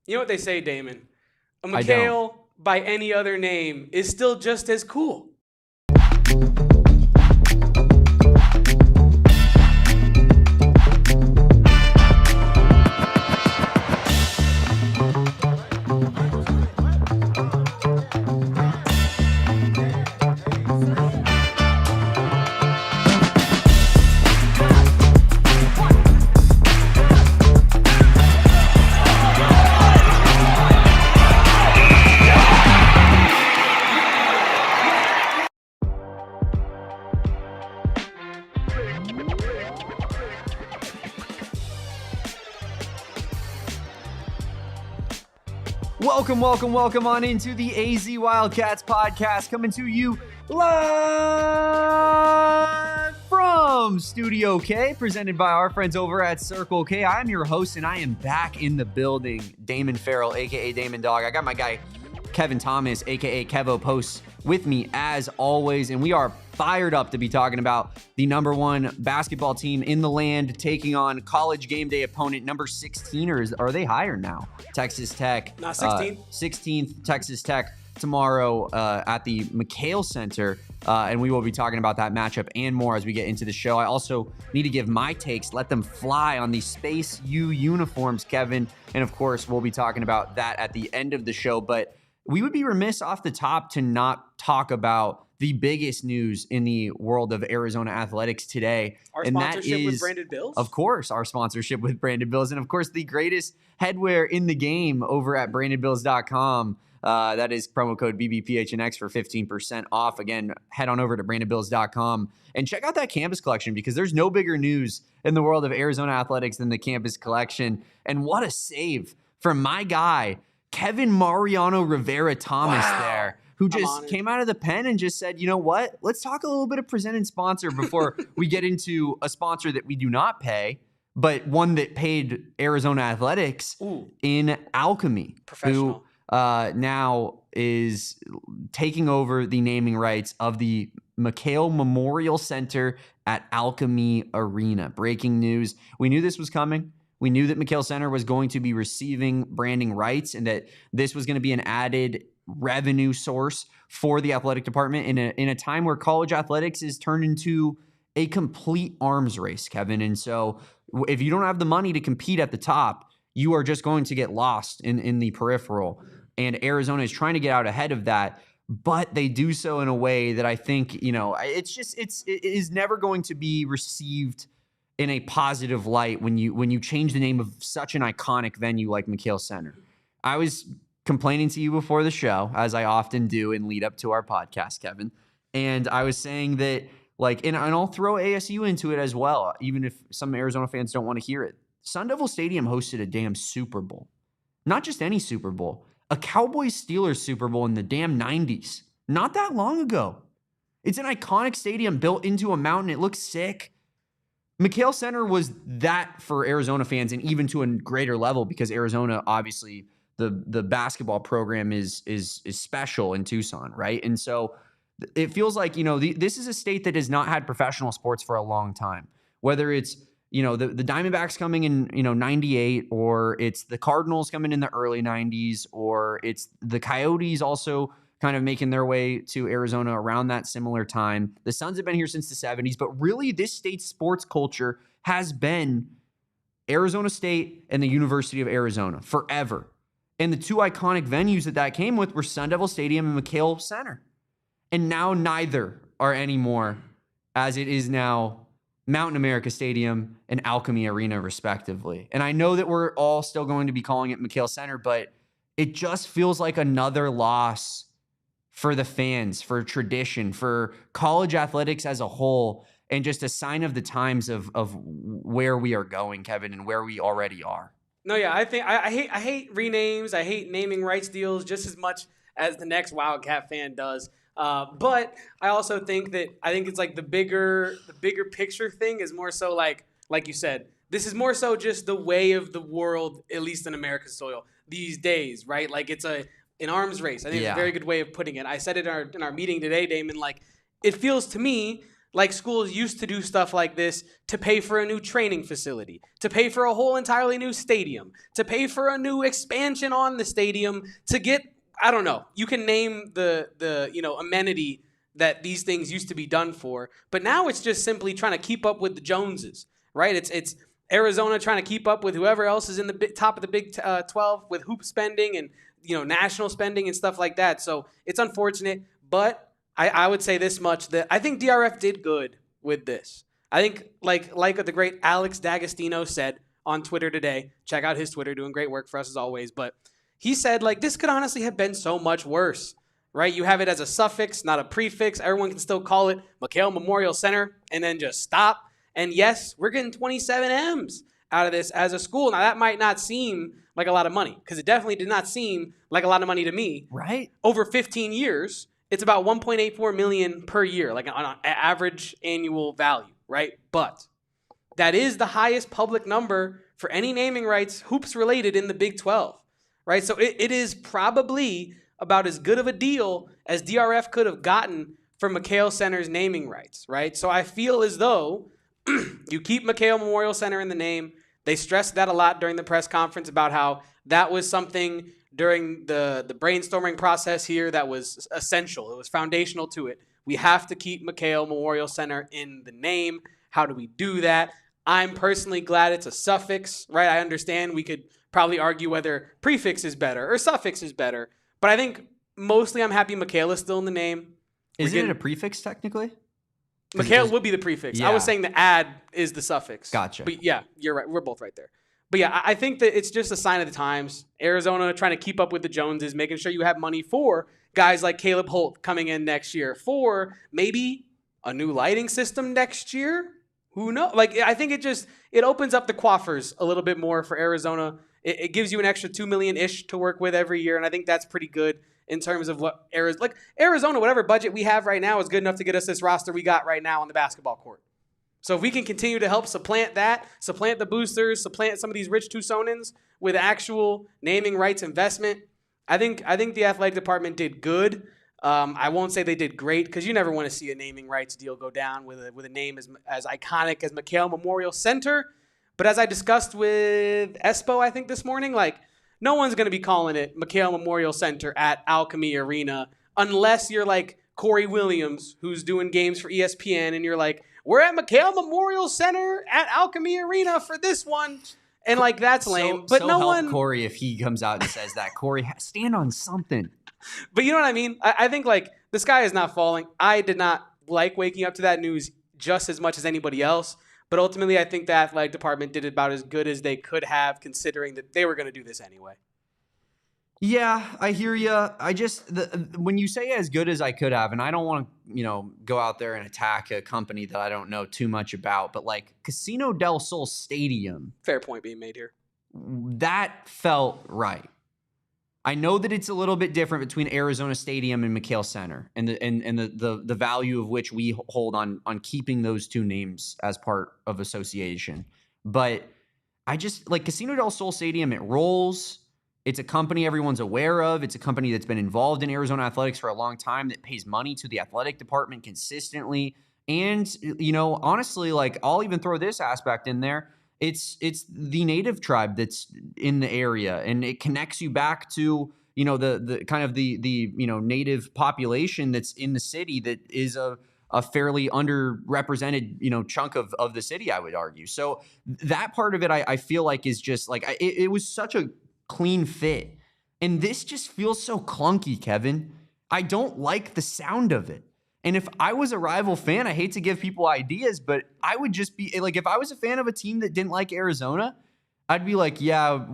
You know what they say, Damon? A I McKale by any other name is still just as cool. Welcome on into the AZ Wildcats podcast, coming to you live from Studio K, presented by our friends over at Circle K. I'm your host, and I am back in the building, Damon Fairall, aka Damon Dog. I got my guy Kevin Thomas, aka Kevo Post, with me as always, and we are fired up to be talking about the number one basketball team in the land taking on College Gameday opponent number 16, or are they higher now? Texas Tech. Not 16th. 16th Texas Tech tomorrow at the McKale Center, and we will be talking about that matchup and more as we get into the show. I also need to give my takes, let them fly on the Space U uniforms, Kevin, and of course we'll be talking about that at the end of the show, but we would be remiss off the top to not talk about the biggest news in the world of Arizona athletics today. Our sponsorship with Branded Bills? Of course, our sponsorship with Branded Bills. And of course, the greatest headwear in the game over at brandedbills.com. That is promo code BBPHNX for 15% off. Again, head on over to brandedbills.com and check out that campus collection, because there's no bigger news in the world of Arizona athletics than the campus collection. And what a save from my guy, Kevin Mariano Rivera Thomas there, who just came out of the pen and just said, you know what? Let's talk a little bit of presented sponsor before we get into a sponsor that we do not pay, but one that paid Arizona athletics in Alkeme, who now is taking over the naming rights of the McKale Memorial Center at Alkeme Arena. Breaking news. We knew this was coming. We knew that McKale Center was going to be receiving branding rights and that this was going to be an added revenue source for the athletic department in a time where college athletics is turned into a complete arms race, Kevin. And so if you don't have the money to compete at the top, you are just going to get lost in the peripheral. And Arizona is trying to get out ahead of that, but they do so in a way that I think, you know, it is never going to be received in a positive light when you change the name of such an iconic venue like McKale Center. I was complaining to you before the show, as I often do in lead up to our podcast, Kevin. And I was saying that, like, and I'll throw ASU into it as well, even if some Arizona fans don't want to hear it. Sun Devil Stadium hosted a damn Super Bowl. Not just any Super Bowl, a Cowboys-Steelers Super Bowl in the damn 90s. Not that long ago. It's an iconic stadium built into a mountain. It looks sick. McKale Center was that for Arizona fans, and even to a greater level, because Arizona, obviously, the basketball program is special in Tucson, right? And so it feels like, you know, this is a state that has not had professional sports for a long time. Whether it's, you know, the Diamondbacks coming in, you know, 98, or it's the Cardinals coming in the early 90s, or it's the Coyotes also kind of making their way to Arizona around that similar time. The Suns have been here since the 70s, but really this state's sports culture has been Arizona State and the University of Arizona forever. And the two iconic venues that came with were Sun Devil Stadium and McKale Center. And now neither are anymore, as it is now Mountain America Stadium and Alkeme Arena, respectively. And I know that we're all still going to be calling it McKale Center, but it just feels like another loss for the fans, for tradition, for college athletics as a whole, and just a sign of the times of where we are going, Kevin, and where we already are. No, yeah, I think I hate renames. I hate naming rights deals just as much as the next Wildcat fan does. But I also think it's like the bigger picture thing is more so like you said, this is more so just the way of the world, at least in America's soil these days, right? Like it's an arms race. I think it's a very good way of putting it. I said it in our meeting today, Damon. Like it feels to me Like schools used to do stuff like this to pay for a new training facility, to pay for a whole entirely new stadium, to pay for a new expansion on the stadium, to get, I don't know, you can name the amenity that these things used to be done for. But now it's just simply trying to keep up with the Joneses, right? It's Arizona trying to keep up with whoever else is in the top of the Big 12 with hoop spending and national spending and stuff like that. So it's unfortunate, but I would say this much, that I think DRF did good with this. I think like the great Alex D'Agostino said on Twitter today, check out his Twitter, doing great work for us as always, but he said, this could honestly have been so much worse, right? You have it as a suffix, not a prefix. Everyone can still call it McKale Memorial Center and then just stop. And yes, we're getting 27 M's out of this as a school. Now, that might not seem like a lot of money, because it definitely did not seem like a lot of money to me. Right. Over 15 years, it's about $1.84 million per year, like on an average annual value, right? But that is the highest public number for any naming rights hoops related in the Big 12, right? So it is probably about as good of a deal as DRF could have gotten for McKale Center's naming rights, right? So I feel as though you keep McKale Memorial Center in the name. They stressed that a lot during the press conference about how that was something during the brainstorming process here that was essential. It was foundational to it. We have to keep McKale Memorial Center in the name. How do we do that? I'm personally glad it's a suffix, right? I understand we could probably argue whether prefix is better or suffix is better, but I think mostly I'm happy McKale is still in the name. Isn't it a prefix technically? McKale would be the prefix. Yeah. I was saying the ad is the suffix. Gotcha. But yeah, you're right. We're both right there. But yeah, I think that it's just a sign of the times. Arizona trying to keep up with the Joneses, making sure you have money for guys like Caleb Holt coming in next year, for maybe a new lighting system next year. Who knows? I think it opens up the coffers a little bit more for Arizona. It gives you an extra $2 million-ish to work with every year, and I think that's pretty good in terms of what Arizona, whatever budget we have right now is good enough to get us this roster we got right now on the basketball court. So if we can continue to help supplant the boosters, supplant some of these rich Tucsonans with actual naming rights investment, I think the athletic department did good. I won't say they did great, because you never want to see a naming rights deal go down with a name as iconic as McKale Memorial Center. But as I discussed with Espo, I think this morning, no one's going to be calling it McKale Memorial Center at Alkeme Arena unless you're like Corey Williams, who's doing games for ESPN, and you're like, we're at McKale Memorial Center at Alkeme Arena for this one. And that's lame. But no one. Corey, if he comes out and says that, Corey, stand on something. But you know what I mean? I think the sky is not falling. I did not like waking up to that news just as much as anybody else. But ultimately, I think the athletic department did about as good as they could have, considering that they were going to do this anyway. Yeah, I hear you. I just, when you say as good as I could have, and I don't want to, go out there and attack a company that I don't know too much about, but Casino del Sol Stadium. Fair point being made here. That felt right. I know that it's a little bit different between Arizona Stadium and McKale Center, and the value of which we hold on keeping those two names as part of association. But I just Casino del Sol Stadium. It rolls. It's a company everyone's aware of. It's a company that's been involved in Arizona athletics for a long time, that pays money to the athletic department consistently. And honestly, I'll even throw this aspect in there. It's the native tribe that's in the area, and it connects you back to, the kind of the native population that's in the city that is a fairly underrepresented, chunk of the city, I would argue. So that part of it, I feel like is just it was such a clean fit. And this just feels so clunky, Kevin. I don't like the sound of it. And if I was a rival fan, I hate to give people ideas, but I would just be if I was a fan of a team that didn't like Arizona, I'd be like, yeah,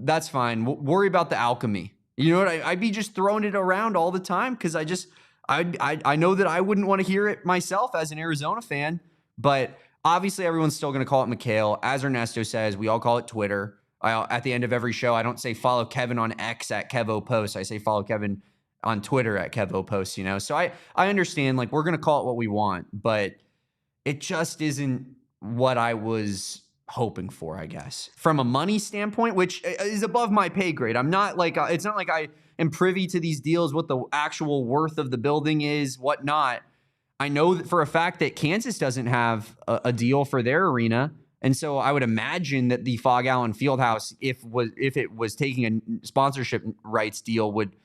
that's fine. Worry about the Alkeme. You know what? I'd be just throwing it around all the time, because I know that I wouldn't want to hear it myself as an Arizona fan. But obviously, everyone's still going to call it McKale. As Ernesto says, we all call it Twitter. At the end of every show, I don't say follow Kevin on X at KevoPost. I say follow Kevin on Twitter at KevoPost, So I understand, we're going to call it what we want, but it just isn't what I was hoping for, I guess. From a money standpoint, which is above my pay grade. I'm not it's not like I am privy to these deals, what the actual worth of the building is, whatnot. I know that for a fact that Kansas doesn't have a deal for their arena. And so I would imagine that the Phog Allen Fieldhouse, if it was taking a sponsorship rights deal, would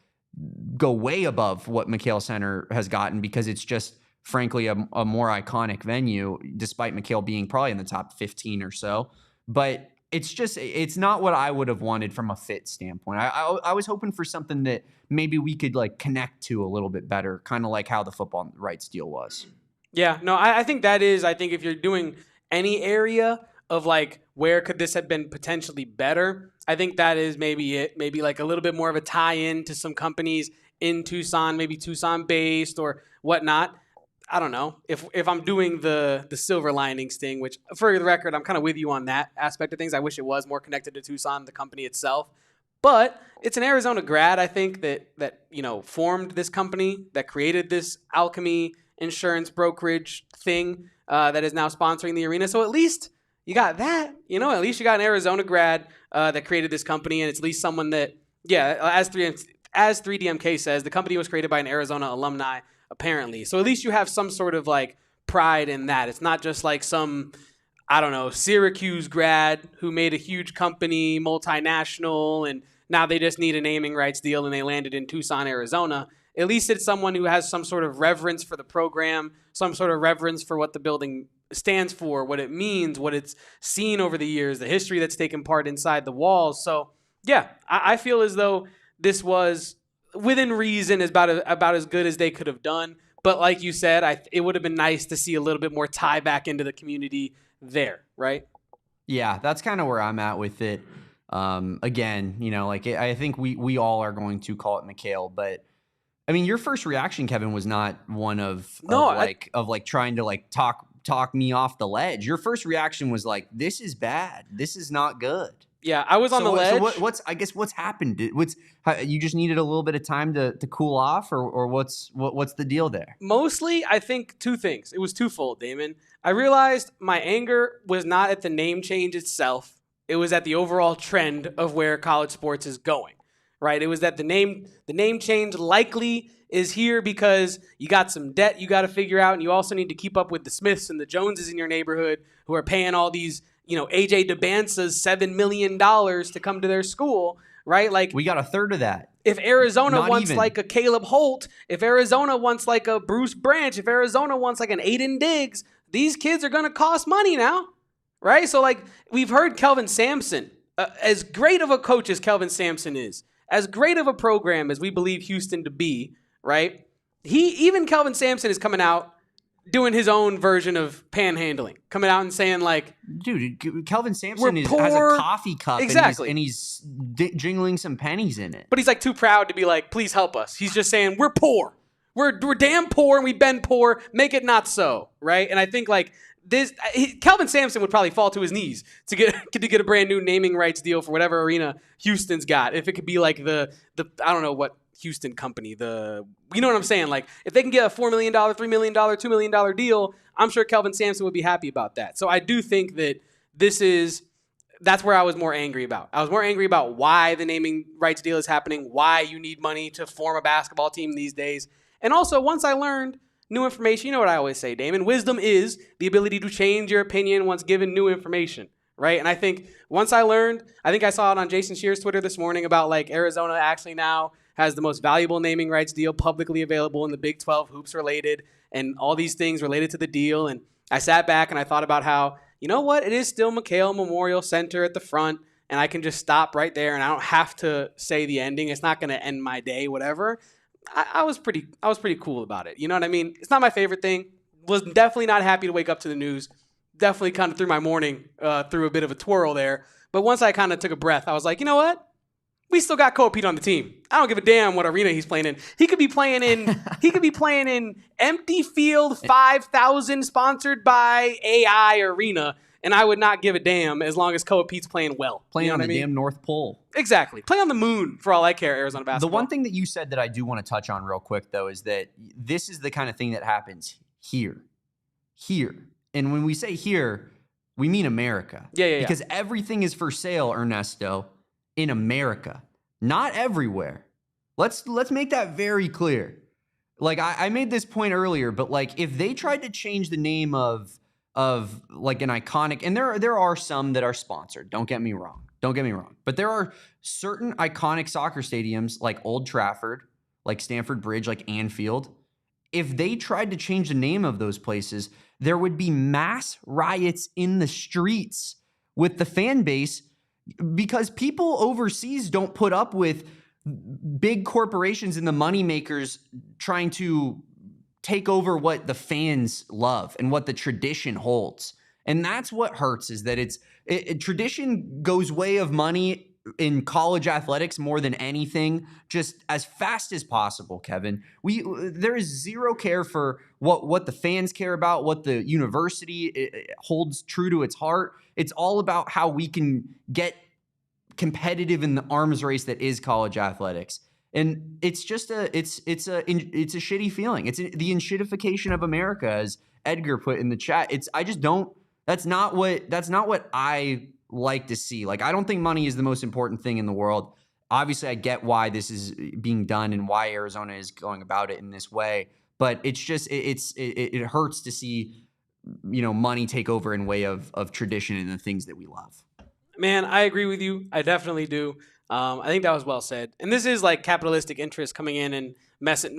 go way above what McKale Center has gotten, because it's just, frankly, a more iconic venue, despite McKale being probably in the top 15 or so. But it's not what I would have wanted from a fit standpoint. I was hoping for something that maybe we could like connect to a little bit better, kind of like how the football rights deal was. Yeah, no, I think if you're doing any area of like where could this have been potentially better, I think that is maybe it. Maybe like a little bit more of a tie-in to some companies in Tucson, maybe Tucson-based or whatnot. I don't know. If I'm doing the silver linings thing, which for the record, I'm kind of with you on that aspect of things. I wish it was more connected to Tucson, the company itself. But it's an Arizona grad, I think, that formed this company, that created this Alkeme insurance brokerage thing that is now sponsoring the arena. So at least you got that, at least you got an Arizona grad that created this company, and it's at least someone that, as 3DMK says, the company was created by an Arizona alumni, apparently. So at least you have some sort of like pride in that. It's not just like some, I don't know, Syracuse grad who made a huge company, multinational, and now they just need a naming rights deal and they landed in Tucson, Arizona. At least it's someone who has some sort of reverence for the program, some sort of reverence for what the building stands for, what it means, what it's seen over the years, the history that's taken part inside the walls. So, yeah, I feel as though this was, within reason, is about as good as they could have done. But like you said, it would have been nice to see a little bit more tie back into the community there, right? Yeah, that's kind of where I'm at with it. Again, I think we all are going to call it McKale, but I mean, your first reaction, Kevin, was not one of trying to like talk me off the ledge. Your first reaction was like, this is bad. This is not good. Yeah, I was on the ledge. So what's happened? You just needed a little bit of time to cool off, or what's the deal there? Mostly, I think two things. It was twofold, Damon. I realized my anger was not at the name change itself. It was at the overall trend of where college sports is going. Right? It was that the name change likely is here because you got some debt you got to figure out, and you also need to keep up with the Smiths and the Joneses in your neighborhood who are paying all these, AJ DeBansa's $7 million to come to their school, right? Like, we got a third of that. If Arizona wants like a Caleb Holt, if Arizona wants like a Bruce Branch, if Arizona wants like an Aiden Diggs, these kids are going to cost money now, right? So like we've heard Kelvin Sampson, as great of a coach as Kelvin Sampson is, as great of a program as we believe Houston to be, right? Even Kelvin Sampson is coming out doing his own version of panhandling, coming out and saying like, dude, Kelvin Sampson has a coffee cup, exactly, and he's jingling some pennies in it. But he's like too proud to be like, please help us. He's just saying we're poor, we're damn poor, and we've been poor. Make it not so, right? And I think like Kelvin Sampson would probably fall to his knees to get a brand new naming rights deal for whatever arena Houston's got. If it could be like the I don't know what Houston company, you know what I'm saying? Like if they can get a $4 million, $3 million, $2 million deal, I'm sure Kelvin Sampson would be happy about that. So I do think that that's where I was more angry about. I was more angry about why the naming rights deal is happening, why you need money to form a basketball team these days. And also once I learned new information, you know what I always say, Damon, wisdom is the ability to change your opinion once given new information, right? And I think once I learned, I think I saw it on Jason Shear's Twitter this morning about like Arizona actually now has the most valuable naming rights deal publicly available in the Big 12, hoops related, and all these things related to the deal. And I sat back and I thought about how, you know what, it is still McKale Memorial Center at the front, and I can just stop right there and I don't have to say the ending. It's not going to end my day, whatever. I was pretty cool about it. You know what I mean? It's not my favorite thing. Was definitely not happy to wake up to the news. Definitely kind of threw my morning through a bit of a twirl there. But once I kind of took a breath, I was like, you know what? We still got Cole Pete on the team. I don't give a damn what arena he's playing in. He could be playing in empty field 5,000 sponsored by AI arena, and I would not give a damn as long as Cole Pete's playing well. Playing on the damn North Pole. Exactly. Play on the moon for all I care, Arizona basketball. The one thing that you said that I do want to touch on real quick, though, is that this is the kind of thing that happens here. And when we say here, we mean America. Yeah. Because everything is for sale, Ernesto, in America, not everywhere. Let's make that very clear. Like I made this point earlier, but like if they tried to change the name of like an iconic, and there are some that are sponsored. Don't get me wrong. But there are certain iconic soccer stadiums like Old Trafford, like Stamford Bridge, like Anfield. If they tried to change the name of those places, there would be mass riots in the streets with the fan base because people overseas don't put up with big corporations and the moneymakers trying to take over what the fans love and what the tradition holds. And that's what hurts, is that tradition goes way of money in college athletics more than anything, just as fast as possible, Kevin. There is zero care for what the fans care about, what the university holds true to its heart. It's all about how we can get competitive in the arms race that is college athletics. And it's just it's a shitty feeling. It's the enshittification of America, as Edgar put in the chat. That's not what I like to see. Like, I don't think money is the most important thing in the world. Obviously, I get why this is being done and why Arizona is going about it in this way. But it's just it hurts to see, money take over in way of tradition and the things that we love. Man, I agree with you. I definitely do. I think that was well said. And this is like capitalistic interest coming in and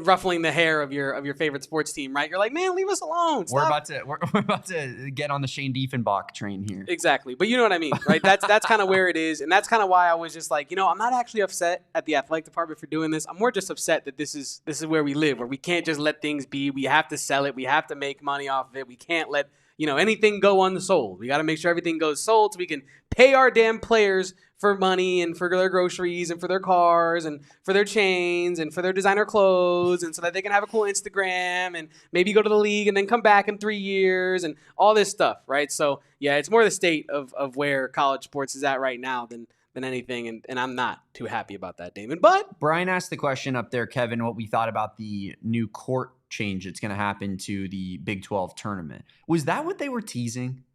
ruffling the hair of your favorite sports team, right? You're like, man, leave us alone. Stop. We're about to get on the Shane Diefenbach train here. Exactly. But you know what I mean, right? That's kind of where it is. And that's kind of why I was just like, I'm not actually upset at the athletic department for doing this. I'm more just upset that this is where we live, where we can't just let things be. We have to sell it. We have to make money off of it. We can't let anything go unsold. We got to make sure everything goes sold so we can pay our damn players for money and for their groceries and for their cars and for their chains and for their designer clothes, and so that they can have a cool Instagram and maybe go to the league and then come back in 3 years and all this stuff, right? So, yeah, it's more the state of where college sports is at right now than anything, and I'm not too happy about that, Damon. But Brian asked the question up there, Kevin, what we thought about the new court change that's going to happen to the Big 12 tournament. Was that what they were teasing?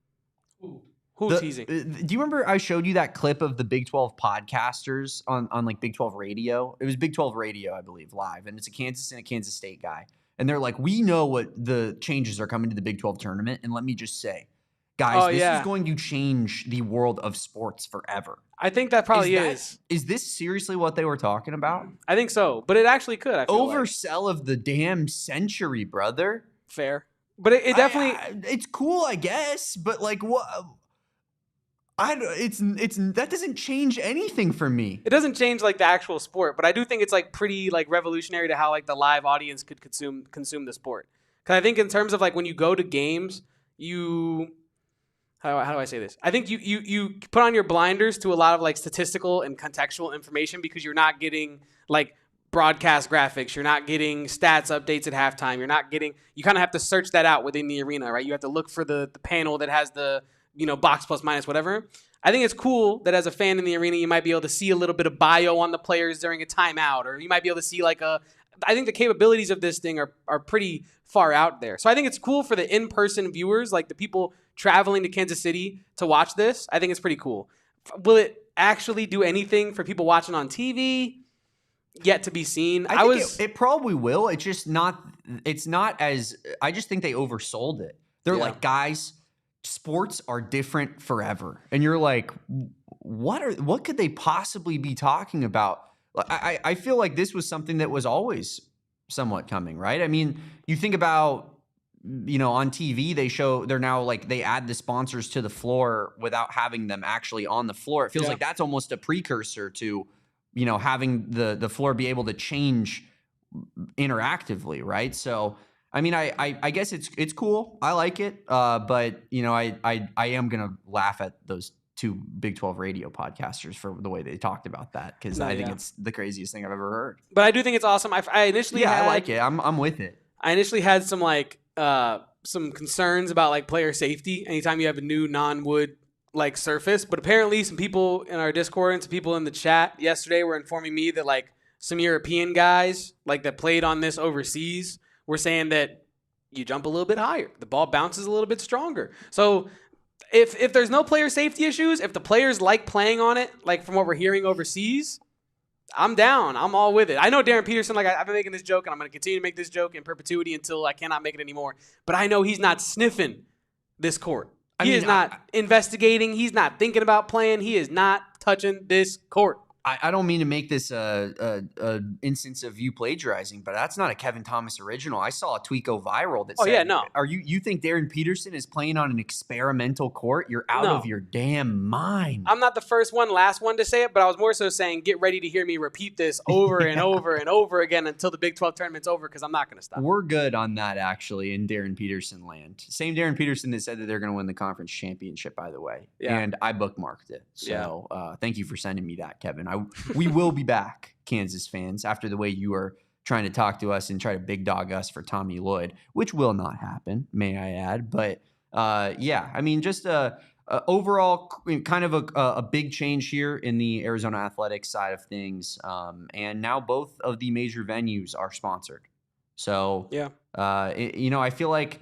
Who teasing? Do you remember I showed you that clip of the Big 12 podcasters on like Big 12 radio? It was Big 12 radio, I believe, live. And it's a Kansas and a Kansas State guy. And they're like, we know what the changes are coming to the Big 12 tournament. And let me just say, guys, this is going to change the world of sports forever. I think that probably is. Is this seriously what they were talking about? I think so. But it actually could. I feel Oversell of the damn century, brother. Fair. But it definitely... it's cool, I guess. But like, what... that doesn't change anything for me. It doesn't change like the actual sport, but I do think it's like pretty like revolutionary to how like the live audience could consume the sport. Because I think in terms of like when you go to games, how do I say this? I think you put on your blinders to a lot of like statistical and contextual information because you're not getting like broadcast graphics. You're not getting stats updates at halftime. You kind of have to search that out within the arena, right? You have to look for the panel that has the box plus minus whatever. I think it's cool that as a fan in the arena, you might be able to see a little bit of bio on the players during a timeout, or you might be able to see I think the capabilities of this thing are pretty far out there. So I think it's cool for the in-person viewers, like the people traveling to Kansas City to watch this. I think it's pretty cool. Will it actually do anything for people watching on TV? Yet to be seen. I think it probably will. It's just not as, I just think they oversold it. They're like, guys, sports are different forever. And you're like, what could they possibly be talking about? I feel like this was something that was always somewhat coming, right? I mean, you think about, on TV, they add the sponsors to the floor without having them actually on the floor. It feels like that's almost a precursor to, having the floor be able to change interactively, right? So, I mean, I guess it's cool. I like it. But I am gonna laugh at those two Big 12 radio podcasters for the way they talked about that, because I think it's the craziest thing I've ever heard. But I do think it's awesome. I initially I like it. I'm with it. I initially had some concerns about player safety anytime you have a new non-wood surface, but apparently some people in our Discord and some people in the chat yesterday were informing me that some European guys that played on this overseas were saying that you jump a little bit higher, the ball bounces a little bit stronger. So if there's no player safety issues, if the players like playing on it, from what we're hearing overseas, I'm down. I'm all with it. I know Darren Peterson, like I've been making this joke, and I'm going to continue to make this joke in perpetuity until I cannot make it anymore. But I know he's not sniffing this court. He is not investigating. He's not thinking about playing. He is not touching this court. I don't mean to make this a instance of you plagiarizing, but that's not a Kevin Thomas original. I saw a tweet go viral that said, "Are you think Darren Peterson is playing on an experimental court? You're out of your damn mind." I'm not the last one to say it, but I was more so saying, get ready to hear me repeat this over and over and over again until the Big 12 tournament's over, because I'm not going to stop. We're good on that, actually, in Darren Peterson land. Same Darren Peterson that said that they're going to win the conference championship, by the way. Yeah. And I bookmarked it. So thank you for sending me that, Kevin. We will be back, Kansas fans, after the way you are trying to talk to us and try to big dog us for Tommy Lloyd, which will not happen, may I add. But I mean, just overall kind of a big change here in the Arizona athletics side of things. And now both of the major venues are sponsored. So, I feel like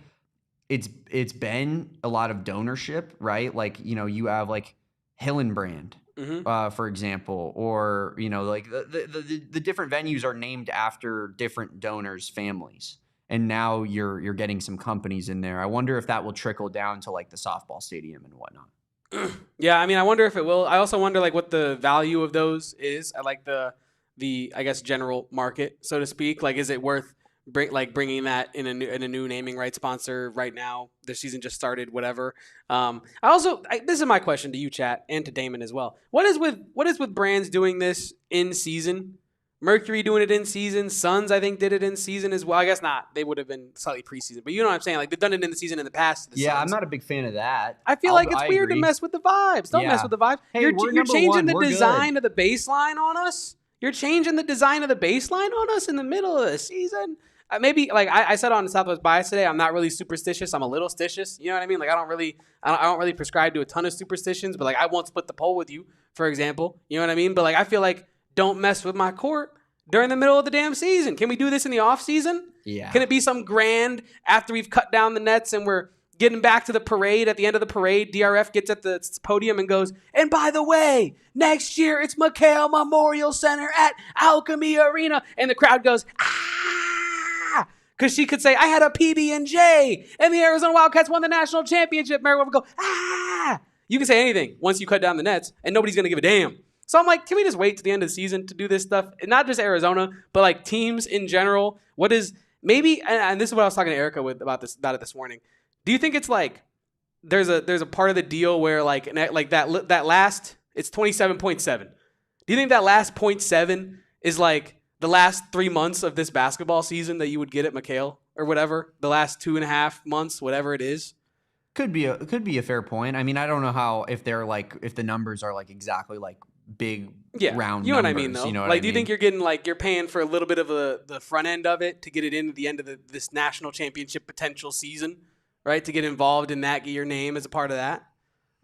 it's been a lot of donorship, right? Like, you have like Hillenbrand. For example, or like the different venues are named after different donors' families, and now you're getting some companies in there. I wonder if that will trickle down to like the softball stadium and whatnot. Yeah, I mean, I wonder if it will. I also wonder like what the value of those is at like the I guess general market, so to speak. Like, is it worth bringing that in a new naming rights sponsor right now? The season just started, whatever. This is my question to you, chat, and to Damon as well. What is with brands doing this in season? Mercury doing it in season. Suns, I think, did it in season as well. I guess not. They would have been slightly preseason, but you know what I'm saying. Like, they've done it in the season in the past. Yeah, Suns. I'm not a big fan of that. I feel like it's weird to mess with the vibes. Don't mess with the vibes. Hey, you're changing the design of the baseline on us. You're changing the design of the baseline on us in the middle of the season. Maybe, like I said on Southwest Bias today, I'm not really superstitious. I'm a little stitious. You know what I mean? Like, I don't really prescribe to a ton of superstitions, but like I won't split the pole with you, for example. You know what I mean? But like I feel like don't mess with my court during the middle of the damn season. Can we do this in the off season? Yeah. Can it be some grand after we've cut down the nets and we're getting back to the parade? At the end of the parade, DRF gets at the podium and goes, and by the way, next year it's McKale Memorial Center at Alkeme Arena, and the crowd goes, ah! Because she could say, I had a PB&J, and the Arizona Wildcats won the national championship. Mary would go, ah! You can say anything once you cut down the nets, and nobody's going to give a damn. So I'm like, can we just wait to the end of the season to do this stuff? And not just Arizona, but like teams in general. What is maybe, and this is what I was talking to Erica about it this morning. Do you think it's like there's a part of the deal where like that last, it's 27.7. Do you think that last 0.7 is like the last 3 months of this basketball season that you would get at McKale or whatever, the last 2.5 months, whatever it is? Could be a fair point. I mean, I don't know how if the numbers are like exactly like big round. You know numbers, what I mean though. You know like, do you think you're getting like you're paying for a little bit of the front end of it to get it into the end of this national championship potential season, right? To get involved in that, get your name as a part of that.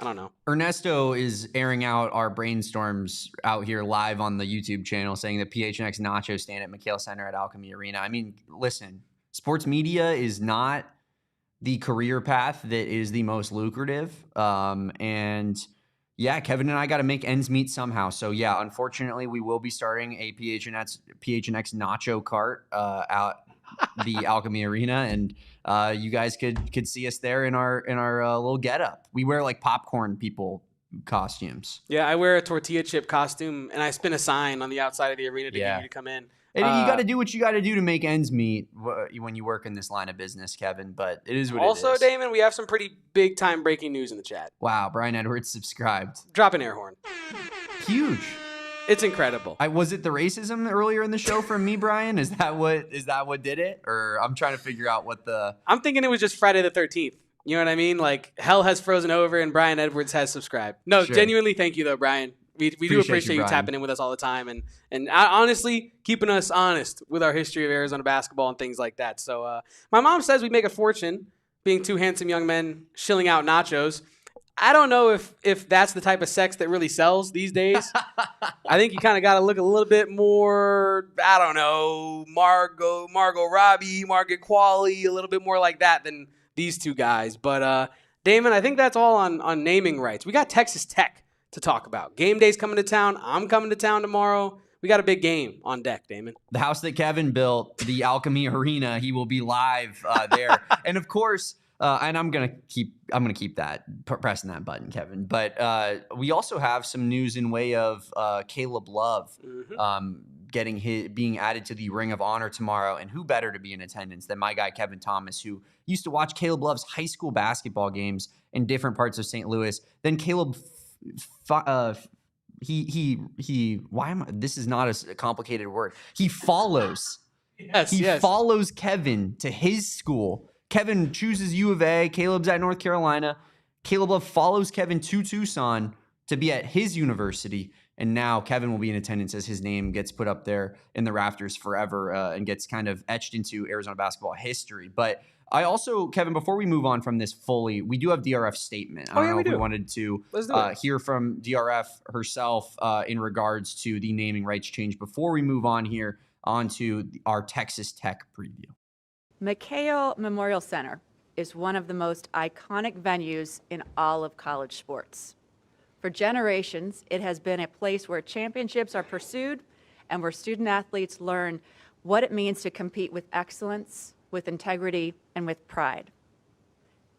I don't know. Ernesto is airing out our brainstorms out here live on the YouTube channel, saying that PHNX Nacho stand at McKale Center at Alkeme Arena. I mean, listen, sports media is not the career path that is the most lucrative. And yeah, Kevin and I got to make ends meet somehow. So yeah, unfortunately, we will be starting a PHNX Nacho cart out the Alkeme Arena, and you guys could see us there in our little getup. We wear like popcorn people costumes. Yeah, I wear a tortilla chip costume, and I spin a sign on the outside of the arena to get you to come in. And you got to do what you got to do to make ends meet when you work in this line of business, Kevin. But it is what it is. Also, Damon, we have some pretty big time breaking news in the chat. Wow, Brian Edwards subscribed. Drop an air horn. Huge. It's incredible. Was it the racism earlier in the show from me, Brian? Is that what did it? Or I'm trying to figure out what the... I'm thinking it was just Friday the 13th. You know what I mean? Like, hell has frozen over and Brian Edwards has subscribed. No, sure. Genuinely, thank you, though, Brian. We do appreciate you tapping in with us all the time and honestly keeping us honest with our history of Arizona basketball and things like that. So my mom says we make a fortune being two handsome young men shilling out nachos. I don't know if that's the type of sex that really sells these days. I think you kind of got to look a little bit more, I don't know, Margot Robbie, Margaret Qualley, a little bit more like that than these two guys. But Damon, I think that's all on naming rights. We got Texas Tech to talk about. Game day's coming to town. I'm coming to town tomorrow. we got a big game on deck, Damon. The house that Kevin built, the Alkeme Arena, he will be live there. And of course, and I'm gonna keep that pressing that button, Kevin. But we also have some news in way of Caleb Love being added to the Ring of Honor tomorrow. And who better to be in attendance than my guy Kevin Thomas, who used to watch Caleb Love's high school basketball games in different parts of St. Louis. Then Caleb, this is not a complicated word. He follows. Yes. Follows Kevin to his school. Kevin chooses U of A. Caleb's at North Carolina. Caleb Love follows Kevin to Tucson to be at his university. And now Kevin will be in attendance as his name gets put up there in the rafters forever and gets kind of etched into Arizona basketball history. But I also, Kevin, before we move on from this fully, we do have DRF's statement. I don't know if we wanted to hear from DRF herself in regards to the naming rights change before we move on here onto our Texas Tech preview. McKale Memorial Center is one of the most iconic venues in all of college sports. For generations, it has been a place where championships are pursued and where student athletes learn what it means to compete with excellence, with integrity, and with pride.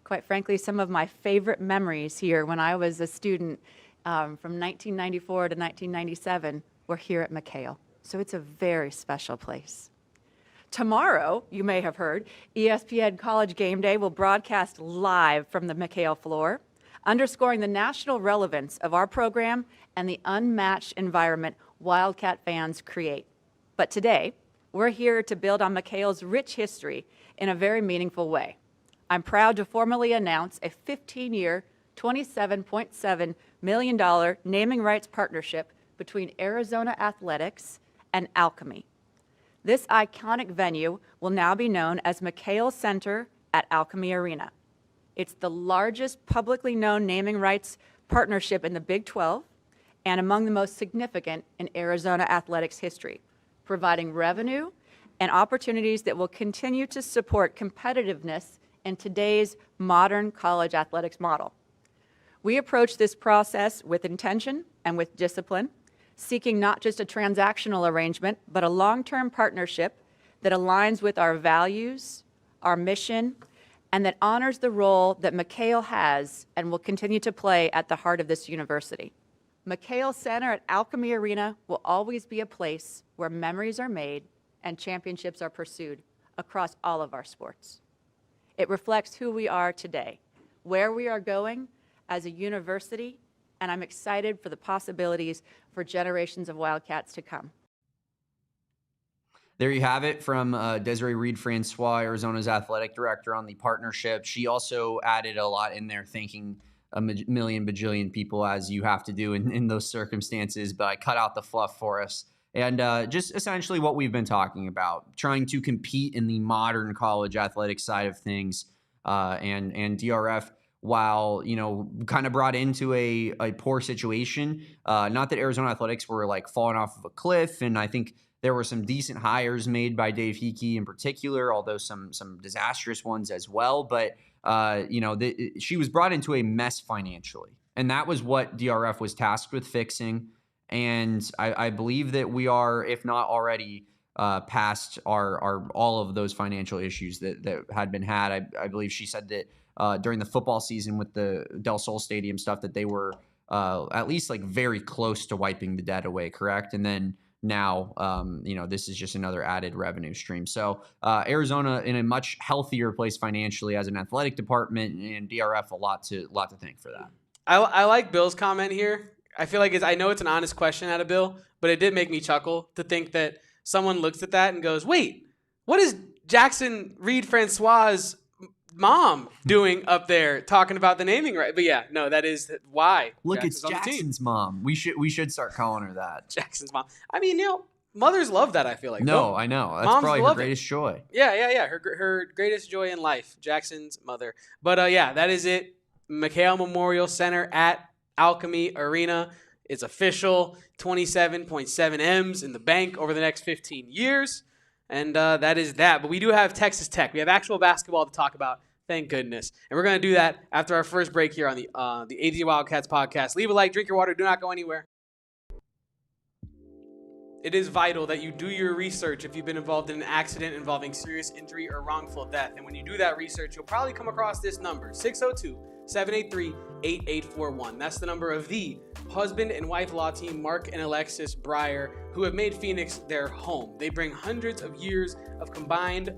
Quite frankly, some of my favorite memories here when I was a student from 1994 to 1997 were here at McKale. So it's a very special place. Tomorrow, you may have heard, ESPN College Gameday will broadcast live from the McKale floor, underscoring the national relevance of our program and the unmatched environment Wildcat fans create. But today, we're here to build on McKale's rich history in a very meaningful way. I'm proud to formally announce a 15-year, $27.7 million naming rights partnership between Arizona Athletics and Alkeme. This iconic venue will now be known as McKale Center at Alkeme Arena. It's the largest publicly known naming rights partnership in the Big 12 and among the most significant in Arizona athletics history, providing revenue and opportunities that will continue to support competitiveness in today's modern college athletics model. We approach this process with intention and with discipline, seeking not just a transactional arrangement, but a long-term partnership that aligns with our values, our mission, and that honors the role that McKale has and will continue to play at the heart of this university. McKale Center at Alkeme Arena will always be a place where memories are made and championships are pursued across all of our sports. It reflects who we are today, where we are going as a university, and I'm excited for the possibilities for generations of Wildcats to come. There you have it from Desiree Reed-Francois, Arizona's athletic director, on the partnership. She also added a lot in there, thanking a million bajillion people, as you have to do in those circumstances, but I cut out the fluff for us. And just essentially what we've been talking about, trying to compete in the modern college athletic side of things, and DRF, while, kind of brought into a poor situation. Not that Arizona athletics were like falling off of a cliff, and I think there were some decent hires made by Dave Hickey in particular, although some disastrous ones as well. But, she was brought into a mess financially, and that was what DRF was tasked with fixing. And I believe that we are, if not already, past our all of those financial issues that had been had. I believe she said that during the football season with the Del Sol Stadium stuff, that they were at least like very close to wiping the debt away, correct? And then now, this is just another added revenue stream. So Arizona in a much healthier place financially as an athletic department, and DRF a lot to thank for that. I like Bill's comment here. I feel like I know it's an honest question out of Bill, but it did make me chuckle to think that someone looks at that and goes, wait, what is Jackson Reed-Francois' mom doing up there talking about the naming right? But yeah, no, that is why. Look, it's Jackson's mom. We should start calling her that. Jackson's mom. I mean, mothers love that, I feel like. No, I know. That's probably her greatest joy. Yeah. Her greatest joy in life, Jackson's mother. But that is it. McKale Memorial Center at Alkeme Arena is official. 27.7 M's in the bank over the next 15 years. And that is that. But we do have Texas Tech. We have actual basketball to talk about. Thank goodness. And we're going to do that after our first break here on the AZ Wildcats podcast. Leave a like, drink your water, do not go anywhere. It is vital that you do your research if you've been involved in an accident involving serious injury or wrongful death. And when you do that research, you'll probably come across this number, 602-783-8841. That's the number of the husband and wife law team, Mark and Alexis Breyer, who have made Phoenix their home. They bring hundreds of years of combined,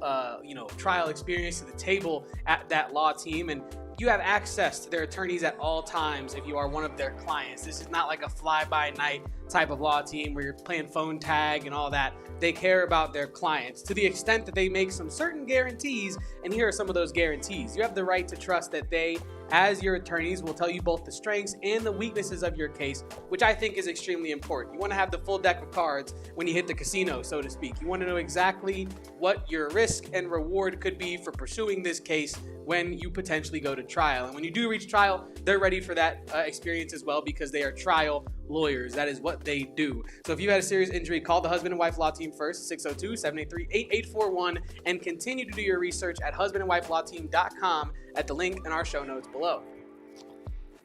trial experience to the table at that law team. And you have access to their attorneys at all times if you are one of their clients. This is not like a fly-by-night type of law team where you're playing phone tag and all that. They care about their clients to the extent that they make some certain guarantees, and here are some of those guarantees. You have the right to trust that they, as your attorneys, will tell you both the strengths and the weaknesses of your case, which I think is extremely important. You want to have the full deck of cards when you hit the casino, so to speak. You want to know exactly what your risk and reward could be for pursuing this case when you potentially go to trial. And when you do reach trial, they're ready for that experience as well, because they are trial lawyers. That is what they do. So if you had a serious injury, call the husband and wife law team first, 602-783-8841, and continue to do your research at husbandandwifelawteam.com at the link in our show notes below.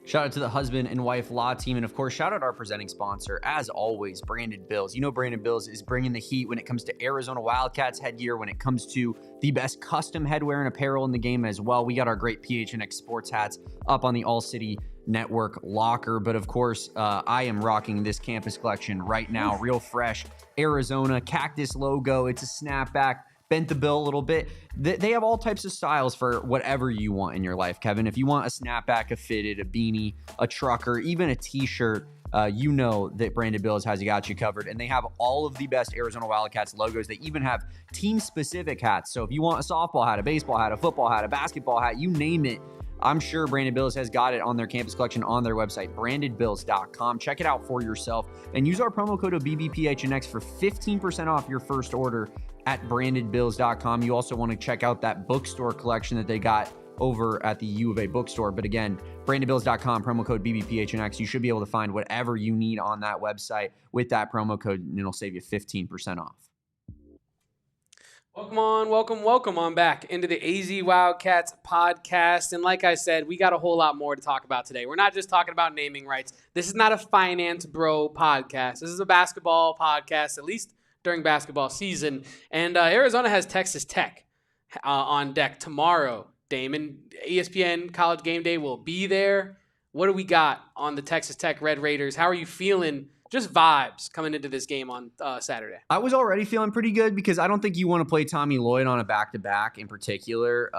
Shout out to the husband and wife law team. And of course, shout out our presenting sponsor, as always, Branded Bills. You know, Branded Bills is bringing the heat when it comes to Arizona Wildcats headgear, when it comes to the best custom headwear and apparel in the game as well. We got our great PHNX sports hats up on the ALLCITY Network locker. But of course, I am rocking this campus collection right now. Real fresh Arizona Cactus logo. It's a snapback. Bent the bill a little bit. They have all types of styles for whatever you want in your life, Kevin. If you want a snapback, a fitted, a beanie, a trucker, even a t-shirt, you know that Branded Bills has got you covered. And they have all of the best Arizona Wildcats logos. They even have team-specific hats. So if you want a softball hat, a baseball hat, a football hat, a basketball hat, you name it, I'm sure Branded Bills has got it on their campus collection on their website, brandedbills.com. Check it out for yourself and use our promo code of BBPHNX for 15% off your first order at brandedbills.com. You also want to check out that bookstore collection that they got over at the U of A bookstore. But again, brandedbills.com, promo code BBPHNX. You should be able to find whatever you need on that website with that promo code, and it'll save you 15% off. Welcome on back into the AZ Wildcats podcast. And like I said, we got a whole lot more to talk about today. We're not just talking about naming rights. This is not a finance bro podcast. This is a basketball podcast, at least during basketball season. And Arizona has Texas Tech on deck tomorrow. Damon, ESPN College Gameday will be there. What do we got on the Texas Tech Red Raiders? How are you feeling? Just vibes coming into this game on Saturday. I was already feeling pretty good because I don't think you want to play Tommy Lloyd on a back-to-back in particular.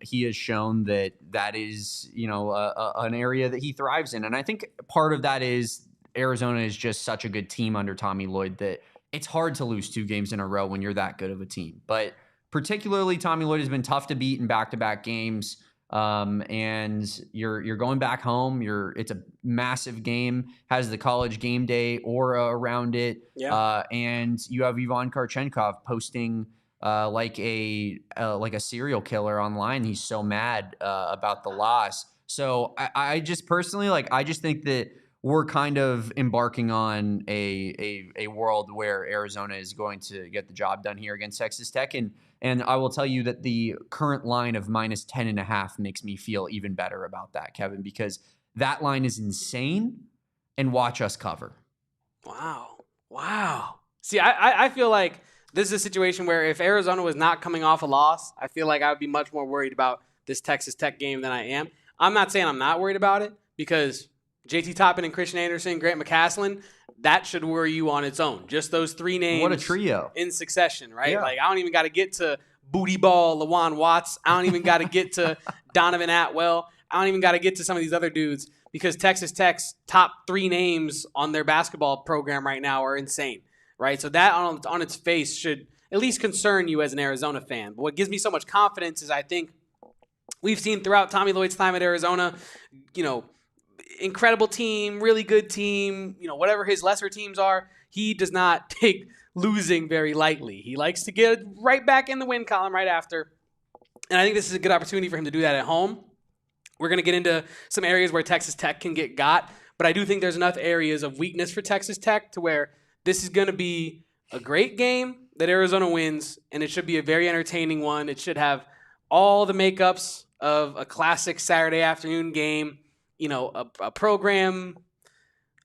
He has shown that is, an area that he thrives in. And I think part of that is Arizona is just such a good team under Tommy Lloyd that it's hard to lose 2 games in a row when you're that good of a team. But particularly Tommy Lloyd has been tough to beat in back-to-back games. And you're going back home. It's a massive game, has the college game day aura around it. Yeah. And you have Ivan Karchenkov posting like a serial killer online. He's so mad about the loss. So I just personally, I just think that we're kind of embarking on a world where Arizona is going to get the job done here against Texas Tech. And I will tell you that the current line of minus 10.5 makes me feel even better about that, Kevin, because that line is insane, and watch us cover. Wow. See, I feel like this is a situation where if Arizona was not coming off a loss, I feel like I would be much more worried about this Texas Tech game than I am. I'm not saying I'm not worried about it, because JT Toppin and Christian Anderson, Grant McCasland, that should worry you on its own. Just those 3 names. What a trio. In succession, right? Yeah. I don't even got to get to Booty Ball, LaJuan Watts. I don't even got to get to Donovan Atwell. I don't even got to get to some of these other dudes, because Texas Tech's top 3 names on their basketball program right now are insane, right? So that on its face should at least concern you as an Arizona fan. But what gives me so much confidence is I think we've seen throughout Tommy Lloyd's time at Arizona, incredible team, really good team, whatever his lesser teams are, he does not take losing very lightly. He likes to get right back in the win column right after. And I think this is a good opportunity for him to do that at home. We're going to get into some areas where Texas Tech can get got, but I do think there's enough areas of weakness for Texas Tech to where this is going to be a great game that Arizona wins, and it should be a very entertaining one. It should have all the makeups of a classic Saturday afternoon game. A program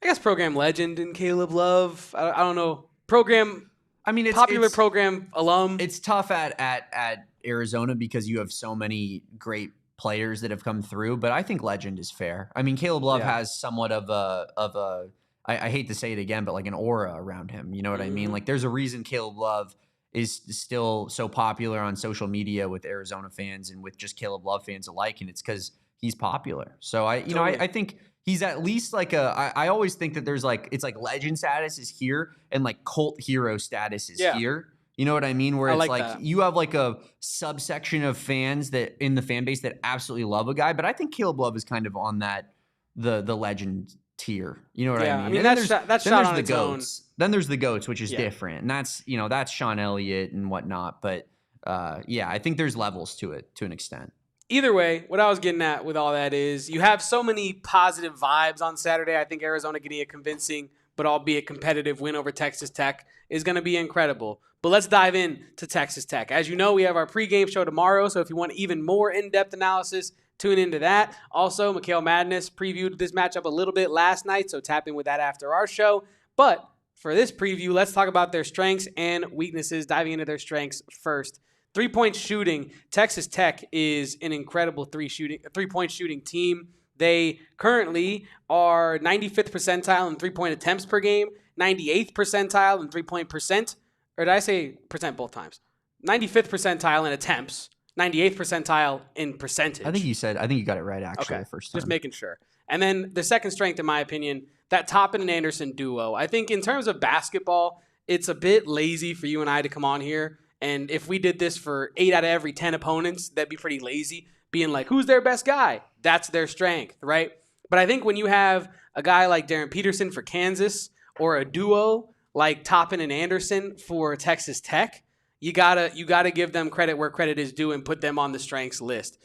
legend in Caleb Love. I don't know program. I mean, Popular program alum. It's tough at Arizona because you have so many great players that have come through, but I think legend is fair. I mean, Caleb Love has somewhat of a I hate to say it again, but like an aura around him. You know what I mean? Like there's a reason Caleb Love is still so popular on social media with Arizona fans and with just Caleb Love fans alike, and it's because he's popular. So I think he's at least like I always think that there's like, it's like legend status is here and like cult hero status is here. You know what I mean? Where it's like you have like a subsection of fans that in the fan base that absolutely love a guy, but I think Caleb Love is kind of on that the legend tier. You know what I mean? I mean, that's shot on its own. Then there's the GOATs, which is different, and that's Sean Elliott and whatnot. But I think there's levels to it to an extent. Either way, what I was getting at with all that is you have so many positive vibes on Saturday. I think Arizona getting a convincing but albeit competitive win over Texas Tech is going to be incredible. But let's dive in to Texas Tech. As you know, we have our pregame show tomorrow, so if you want even more in-depth analysis, tune into that. Also, McKale Madness previewed this matchup a little bit last night, so tap in with that after our show. But for this preview, let's talk about their strengths and weaknesses, diving into their strengths first. Three-point shooting. Texas Tech is an incredible three-point shooting team. They currently are 95th percentile in three-point attempts per game, 98th percentile in three-point percent. Or did I say percent both times? 95th percentile in attempts, 98th percentile in percentage. I think you got it right actually the first time. Just making sure. And then the second strength, in my opinion, that Toppin and Anderson duo. I think in terms of basketball, it's a bit lazy for you and I to come on here. And if we did this for 8 out of every 10 opponents, that'd be pretty lazy. Being like, who's their best guy? That's their strength, right? But I think when you have a guy like Darren Peterson for Kansas or a duo like Toppin and Anderson for Texas Tech, you gotta give them credit where credit is due and put them on the strengths list.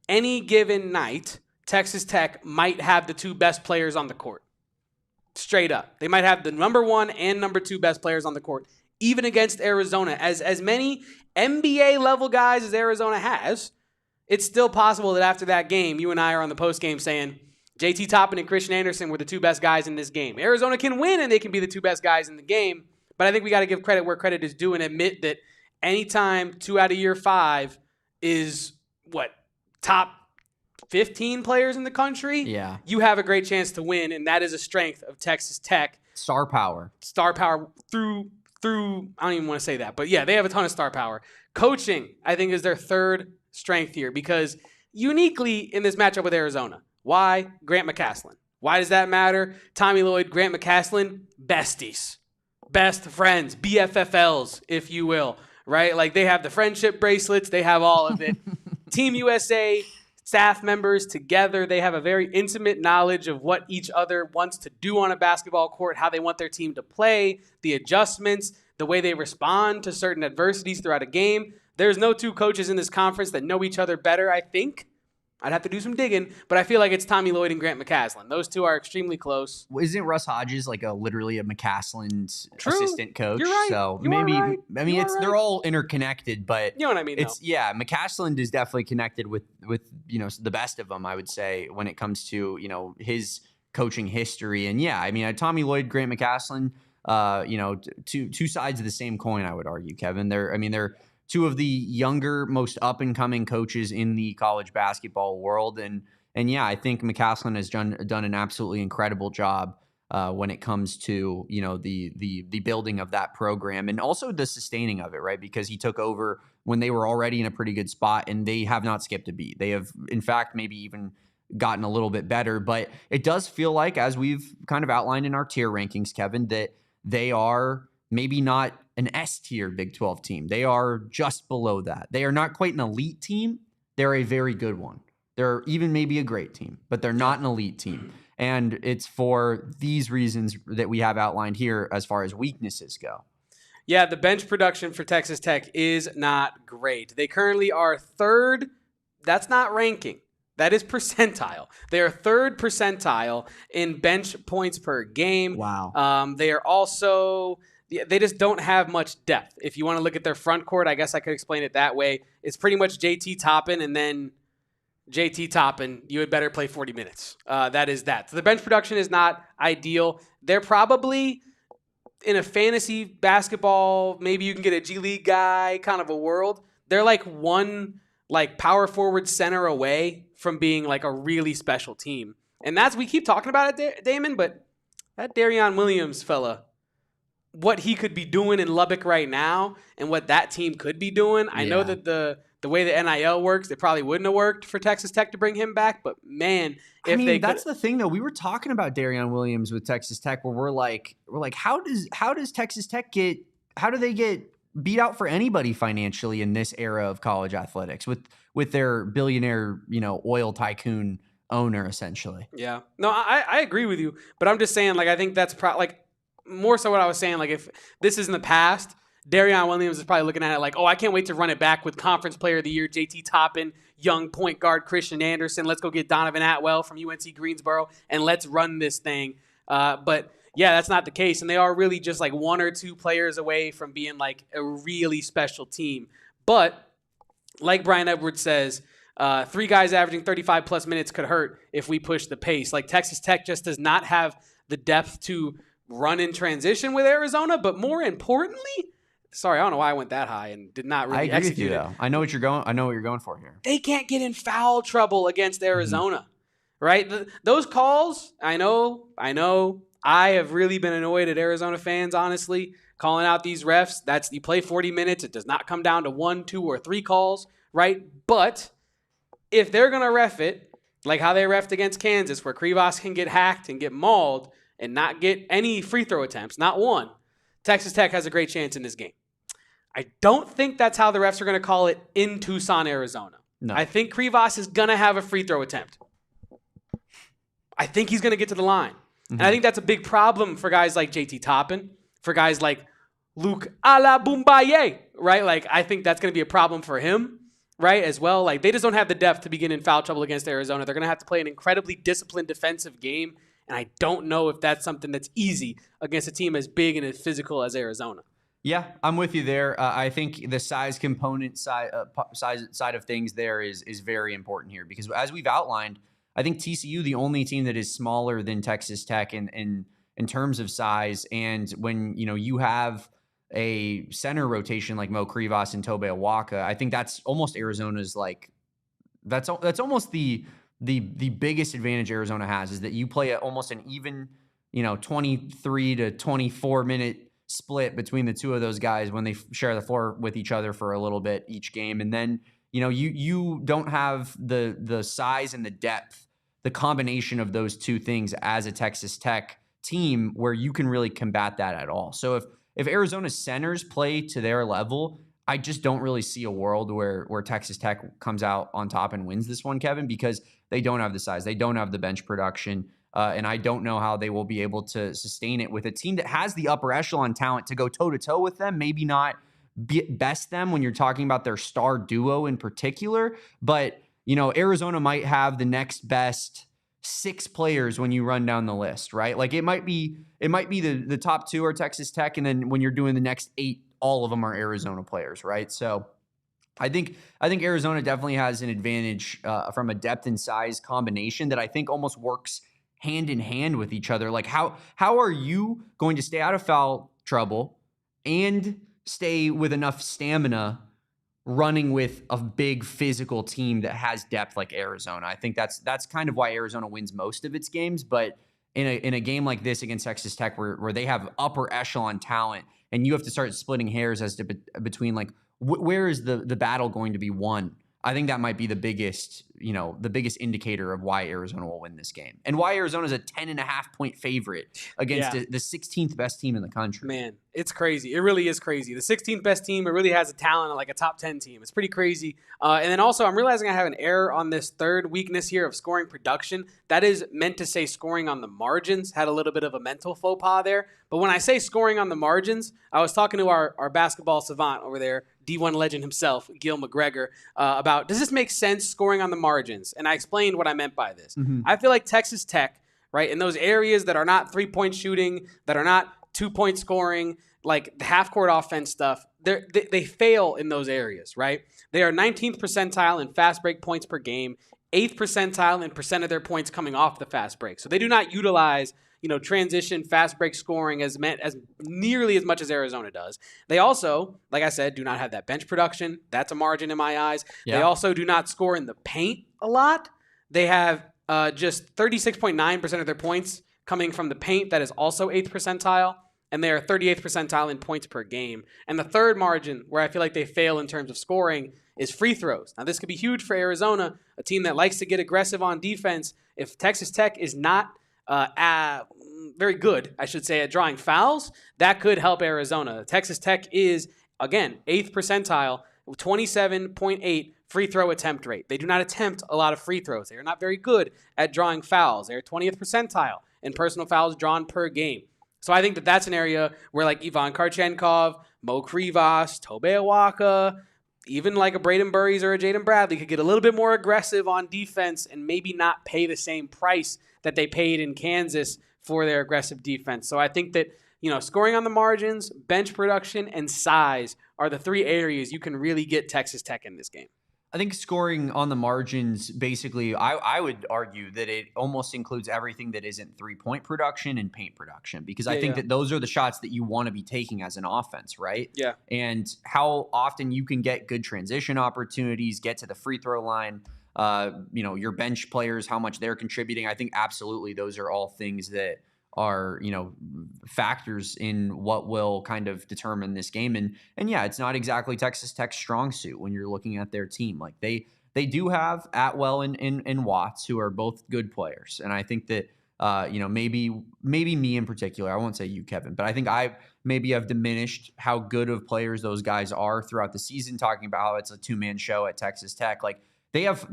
Any given night, Texas Tech might have the 2 best players on the court. Straight up. They might have the number 1 and number 2 best players on the court, even against Arizona. As many NBA level guys as Arizona has, it's still possible that after that game, you and I are on the post game saying JT Toppin and Christian Anderson were the 2 best guys in this game. Arizona can win and they can be the 2 best guys in the game, but I think we got to give credit where credit is due and admit that anytime 2 out of year 5 is top 15 players in the country, you have a great chance to win, and that is a strength of Texas Tech. Star power through I don't even want to say that, but yeah, they have a ton of star power. Coaching, I think, is their third strength here because uniquely in this matchup with Arizona. Why? Grant McCasland. Why does that matter? Tommy Lloyd, Grant McCasland, besties. Best friends, BFFLs, if you will, right? Like they have the friendship bracelets, they have all of it. Team USA staff members together, they have a very intimate knowledge of what each other wants to do on a basketball court, how they want their team to play, the adjustments, the way they respond to certain adversities throughout a game. There's no 2 coaches in this conference that know each other better, I think. I'd have to do some digging, but I feel like it's Tommy Lloyd and Grant McCasland. Those 2 are extremely close. Isn't Russ Hodges like literally a McCasland assistant coach? You're right. So you maybe right. I mean they're all interconnected, but you know what I mean. McCasland is definitely connected with the best of them, I would say, when it comes to his coaching history. And I mean Tommy Lloyd, Grant McCasland, two sides of the same coin, I would argue, Kevin. They're 2 of the younger, most up-and-coming coaches in the college basketball world. And I think McCasland has done an absolutely incredible job when it comes to, the building of that program and also the sustaining of it, right? Because he took over when they were already in a pretty good spot, and they have not skipped a beat. They have, in fact, maybe even gotten a little bit better. But it does feel like, as we've kind of outlined in our tier rankings, Kevin, that they are maybe not an S-tier Big 12 team. They are just below that. They are not quite an elite team. They're a very good one. They're even maybe a great team, but they're not an elite team. And it's for these reasons that we have outlined here as far as weaknesses go. Yeah, the bench production for Texas Tech is not great. They currently are 3rd. That's not ranking. That is percentile. They are 3rd percentile in bench points per game. Wow. They are also... They just don't have much depth. If you want to look at their front court, I guess I could explain it that way. It's pretty much JT Toppin, and then JT Toppin, you had better play 40 minutes. That is that. So the bench production is not ideal. They're probably in a fantasy basketball, maybe you can get a G League guy kind of a world. They're like one like power forward center away from being like a really special team. And we keep talking about it, Damon, but that Darion Williams fella, what he could be doing in Lubbock right now and what that team could be doing. I know that the way the NIL works, it probably wouldn't have worked for Texas Tech to bring him back. But man, that's the thing though. We were talking about Darion Williams with Texas Tech, where we're like, how does Texas Tech get beat out for anybody financially in this era of college athletics with their billionaire, oil tycoon owner essentially? Yeah, no, I agree with you, but I'm just saying, like, I think that's more so what I was saying. Like, if this is in the past, Darion Williams is probably looking at it like, oh, I can't wait to run it back with Conference Player of the Year, JT Toppin, young point guard Christian Anderson. Let's go get Donovan Atwell from UNC Greensboro, and let's run this thing. But, yeah, that's not the case, and they are really just like one or two players away from being like a really special team. But, like Brian Edwards says, 3 guys averaging 35-plus minutes could hurt if we push the pace. Like, Texas Tech just does not have the depth to run in transition with Arizona, but more importantly, sorry, I don't know why I went that high and did not really execute it. I know what you're going for here. They can't get in foul trouble against Arizona, right? Those calls, I know. I have really been annoyed at Arizona fans, honestly, calling out these refs. You play 40 minutes. It does not come down to 1, 2, or 3 calls, right? But if they're going to ref it, like how they refed against Kansas, where Krivas can get hacked and get mauled and not get any free throw attempts, not one, Texas Tech has a great chance in this game. I don't think that's how the refs are going to call it in Tucson, Arizona. No. I think Krivas is going to have a free throw attempt. I think he's going to get to the line. And I think that's a big problem for guys like JT Toppin, for guys like Luke Alabumbaye, right? Like, I think that's going to be a problem for him, right, as well. Like, they just don't have the depth to begin in foul trouble against Arizona. They're going to have to play an incredibly disciplined defensive game, and I don't know if that's something that's easy against a team as big and as physical as Arizona. Yeah, I'm with you there. I think the size component side of things there is very important here, because as we've outlined, I think TCU, the only team that is smaller than Texas Tech in terms of size, and when you have a center rotation like Mo Krivas and Tobe Awaka, I think that's almost Arizona's that's almost the biggest advantage Arizona has, is that you play almost an even 23 to 24 minute split between the two of those guys when they share the floor with each other for a little bit each game, and then you don't have the size and the depth, the combination of those two things as a Texas Tech team where you can really combat that at all. So if Arizona's centers play to their level, I just don't really see a world where Texas Tech comes out on top and wins this one, Kevin, because they don't have the size, they don't have the bench production, and I don't know how they will be able to sustain it with a team that has the upper echelon talent to go toe-to-toe with them. Maybe not best them when you're talking about their star duo in particular, but Arizona might have the next best 6 players when you run down the list, right? Like it might be the top 2 are Texas Tech, and then when you're doing the next 8, all of them are Arizona players, right? So I think Arizona definitely has an advantage from a depth and size combination that I think almost works hand in hand with each other. Like how are you going to stay out of foul trouble and stay with enough stamina running with a big physical team that has depth like Arizona? I think that's kind of why Arizona wins most of its games. But in a game like this against Texas Tech, where they have upper echelon talent, and you have to start splitting hairs as to between like where is the battle going to be won, I think that might be the biggest indicator of why Arizona will win this game, and why Arizona is a 10.5-point favorite against the 16th best team in the country. Man, it's crazy. It really is crazy. The 16th best team, it really has a talent of like a top 10 team. It's pretty crazy. And then also, I'm realizing I have an error on this third weakness here of scoring production. That is meant to say scoring on the margins. Had a little bit of a mental faux pas there. But when I say scoring on the margins, I was talking to our basketball savant over there, D1 legend himself, Gil McGregor, about, does this make sense, scoring on the margins? And I explained what I meant by this. Mm-hmm. I feel like Texas Tech, right, in those areas that are not three-point shooting, that are not two-point scoring, like the half-court offense stuff, they fail in those areas, right? They are 19th percentile in fast break points per game, 8th percentile in percent of their points coming off the fast break. So they do not utilize transition, fast break scoring as nearly as much as Arizona does. They also, like I said, do not have that bench production. That's a margin in my eyes. Yeah. They also do not score in the paint a lot. They have just 36.9% of their points coming from the paint. That is also 8th percentile. And they are 38th percentile in points per game. And the third margin where I feel like they fail in terms of scoring is free throws. Now, this could be huge for Arizona, a team that likes to get aggressive on defense. If Texas Tech is not very good, I should say, at drawing fouls, that could help Arizona. Texas Tech is, again, 8th percentile, 27.8 free throw attempt rate. They do not attempt a lot of free throws. They are not very good at drawing fouls. They are 20th percentile in personal fouls drawn per game. So I think that that's an area where like Ivan Karchenkov, Mo Krivas, Tobe Awaka, even like a Braden Burries or a Jaden Bradley could get a little bit more aggressive on defense and maybe not pay the same price that they paid in Kansas for their aggressive defense. So I think that, scoring on the margins, bench production, and size are the three areas you can really get Texas Tech in this game. I think scoring on the margins, basically, I would argue that it almost includes everything that isn't three-point production and paint production, because I think that those are the shots that you want to be taking as an offense, right? Yeah. And how often you can get good transition opportunities, get to the free throw line, your bench players, how much they're contributing. I think absolutely those are all things that are, factors in what will kind of determine this game. And yeah, it's not exactly Texas Tech's strong suit when you're looking at their team. Like they do have Atwell and Watts, who are both good players. And I think that, maybe me in particular, I won't say you, Kevin, but I think I maybe have diminished how good of players those guys are throughout the season, talking about how it's a two-man show at Texas Tech. Like they have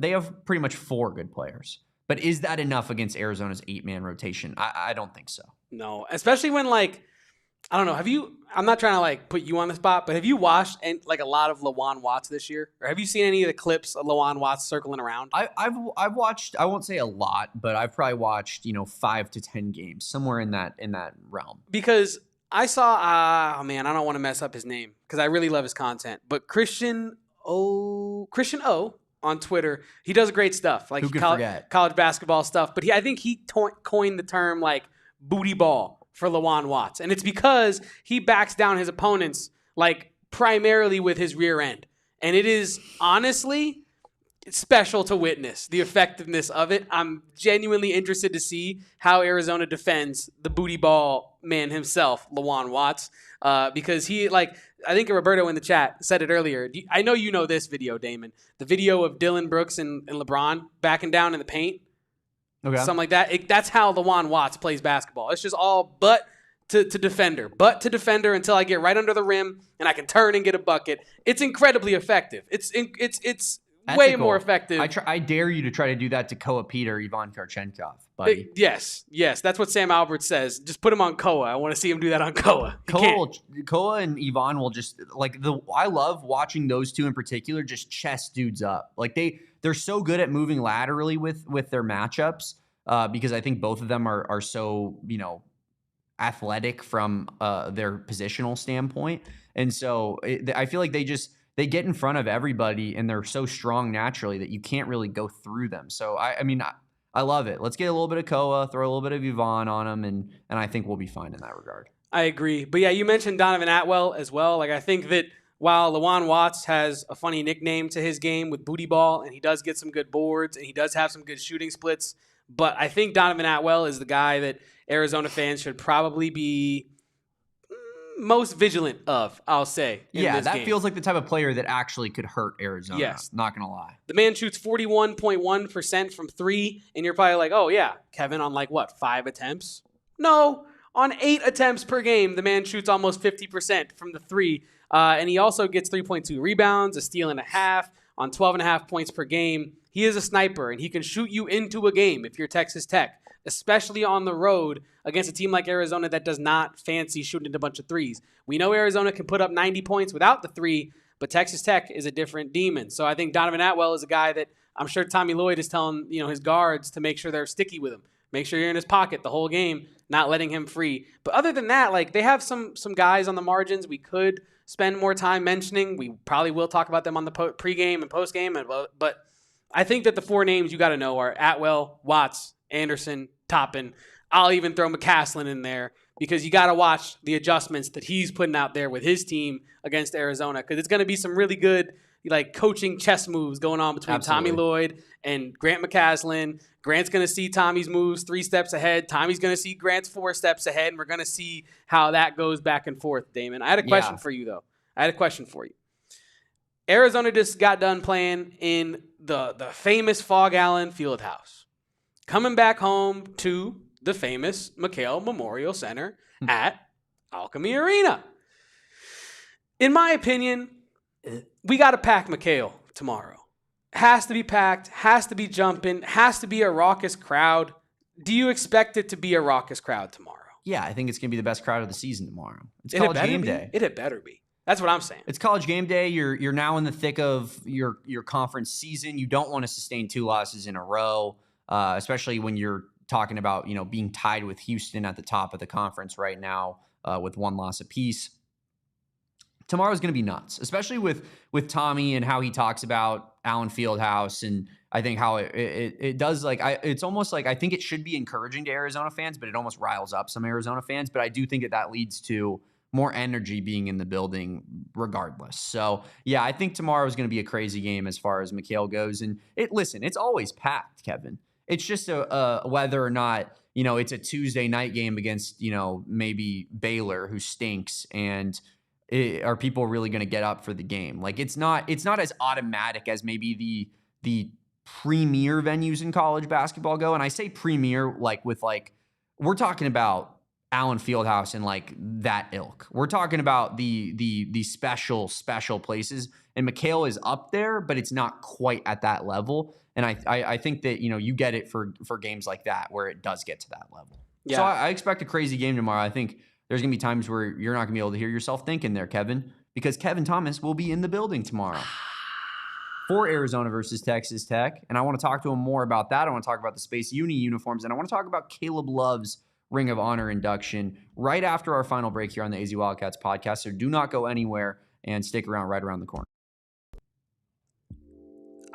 pretty much 4 good players. But is that enough against Arizona's 8-man rotation? I don't think so. No, especially when I don't know. I'm not trying to put you on the spot, but have you watched a lot of Lawan Watts this year? Or have you seen any of the clips of Lawan Watts circling around? I've watched, I won't say a lot, but I've probably watched, 5 to 10 games, somewhere in that realm. Because I saw, I don't want to mess up his name because I really love his content. But Christian O on Twitter, he does great stuff, like college basketball stuff. But I think he coined the term booty ball for Lawan Watts, and it's because he backs down his opponents primarily with his rear end, and it is honestly special to witness the effectiveness of it. I'm genuinely interested to see how Arizona defends the booty ball man himself, Lawan Watts, because he I think Roberto in the chat said it earlier. I know you know this video, Damon. The video of Dylan Brooks and LeBron backing down in the paint. Okay. Something like that. That's how Lawan Watts plays basketball. It's just all butt to defender. Butt to defender until I get right under the rim and I can turn and get a bucket. It's incredibly effective. It's way more effective. I dare you to try to do that to Koa Peter, Ivan Karchenkov, buddy. Yes. That's what Sam Albert says. Just put him on Koa. I want to see him do that on Koa. Koa and Ivan will just I love watching those two in particular just chest dudes up. They're so good at moving laterally with their matchups because I think both of them are so athletic from their positional standpoint, and so I feel like they get in front of everybody and they're so strong naturally that you can't really go through them. So, I love it. Let's get a little bit of Koa, throw a little bit of Yvonne on them, and I think we'll be fine in that regard. I agree. But, yeah, you mentioned Donovan Atwell as well. I think that while Lawan Watts has a funny nickname to his game with booty ball, and he does get some good boards, and he does have some good shooting splits, but I think Donovan Atwell is the guy that Arizona fans should probably be most vigilant of, I'll say. That game feels like the type of player that actually could hurt Arizona. Yes. Not going to lie. The man shoots 41.1% from 3, and you're probably like, oh, yeah, Kevin, on 5 attempts? No, on 8 attempts per game, the man shoots almost 50% from the 3, and he also gets 3.2 rebounds, a steal and a half, on 12.5 points per game. He is a sniper, and he can shoot you into a game if you're Texas Tech, especially on the road against a team like Arizona that does not fancy shooting into a bunch of threes. We know Arizona can put up 90 points without the 3, but Texas Tech is a different demon. So I think Donovan Atwell is a guy that I'm sure Tommy Lloyd is telling his guards to make sure they're sticky with him. Make sure you're in his pocket the whole game, not letting him free. But other than that, they have some guys on the margins we could spend more time mentioning. We probably will talk about them on the pregame and postgame, but I think that the 4 names you got to know are Atwell, Watts, Anderson, Toppin. I'll even throw McCasland in there because you got to watch the adjustments that he's putting out there with his team against Arizona because it's going to be some really good coaching chess moves going on between Absolutely. Tommy Lloyd and Grant McCasland. Grant's going to see Tommy's moves 3 steps ahead. Tommy's going to see Grant's 4 steps ahead, and we're going to see how that goes back and forth, Damon. I had a question for you, though. Arizona just got done playing in the famous Phog Allen Fieldhouse. Coming back home to the famous McKale Memorial Center at Alkeme Arena. In my opinion, we got to pack McKale tomorrow. Has to be packed, has to be jumping, has to be a raucous crowd. Do you expect it to be a raucous crowd tomorrow? Yeah, I think it's going to be the best crowd of the season tomorrow. It's College Game Day. It had better be. That's what I'm saying. It's College Game Day. You're now in the thick of your conference season. You don't want to sustain 2 losses in a row, especially when you're talking about being tied with Houston at the top of the conference right now with 1 loss apiece. Tomorrow's going to be nuts, especially with Tommy and how he talks about Allen Fieldhouse, and I think how it does it's almost like I think it should be encouraging to Arizona fans, but it almost riles up some Arizona fans. But I do think that leads to more energy being in the building regardless. So, yeah, I think tomorrow is going to be a crazy game as far as McKale goes. And it's always packed, Kevin. It's just whether or not, it's a Tuesday night game against, maybe Baylor, who stinks, and are people really going to get up for the game? It's not as automatic as maybe the premier venues in college basketball go. And I say premier, we're talking about Allen Fieldhouse and that ilk. We're talking about the special places, and McKale is up there, but it's not quite at that level. And I think that you get it for games like that where it does get to that level. Yeah. So I expect a crazy game tomorrow. I think there's gonna be times where you're not gonna be able to hear yourself thinking there, Kevin, because Kevin Thomas will be in the building tomorrow for Arizona versus Texas Tech, and I want to talk to him more about that. I want to talk about the Space Uni uniforms, and I want to talk about Caleb Love's Ring of Honor induction right after our final break here on the AZ Wildcats podcast. So do not go anywhere and stick around right around the corner.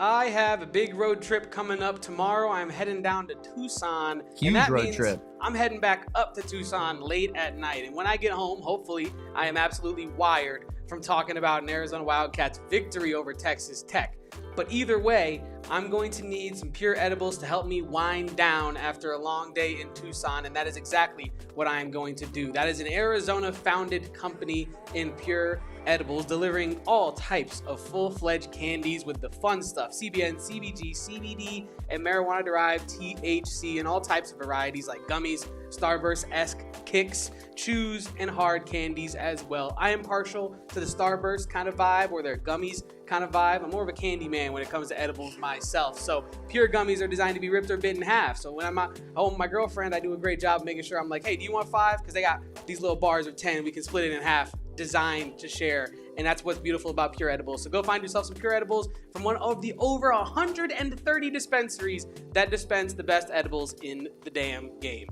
I have a big road trip coming up tomorrow. I'm heading down to Tucson. Huge road trip. I'm heading back up to Tucson late at night. And when I get home, hopefully, I am absolutely wired from talking about an Arizona Wildcats victory over Texas Tech. But either way, I'm going to need some Pure Edibles to help me wind down after a long day in Tucson, and that is exactly what I am going to do. That is an Arizona-founded company in Pure Edibles, delivering all types of full-fledged candies with the fun stuff, CBN, CBG, CBD, and marijuana-derived THC, and all types of varieties like gummies, Starburst-esque kicks, chews, and hard candies as well. I am partial to the Starburst kind of vibe or their gummies kind of vibe. I'm more of a candy man when it comes to edibles myself. So Pure gummies are designed to be ripped or bit in half. So when I'm at home with my girlfriend, I do a great job making sure I'm like, hey, do you want 5? Because they got these little bars of 10. We can split it in half, designed to share. And that's what's beautiful about Pure Edibles. So go find yourself some Pure Edibles from one of the over 130 dispensaries that dispense the best edibles in the damn game.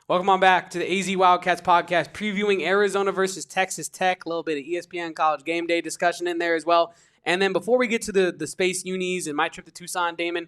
Welcome on back to the AZ Wildcats podcast, previewing Arizona versus Texas Tech. A little bit of ESPN College Gameday discussion in there as well. And then before we get to the Space Unis and my trip to Tucson, Damon,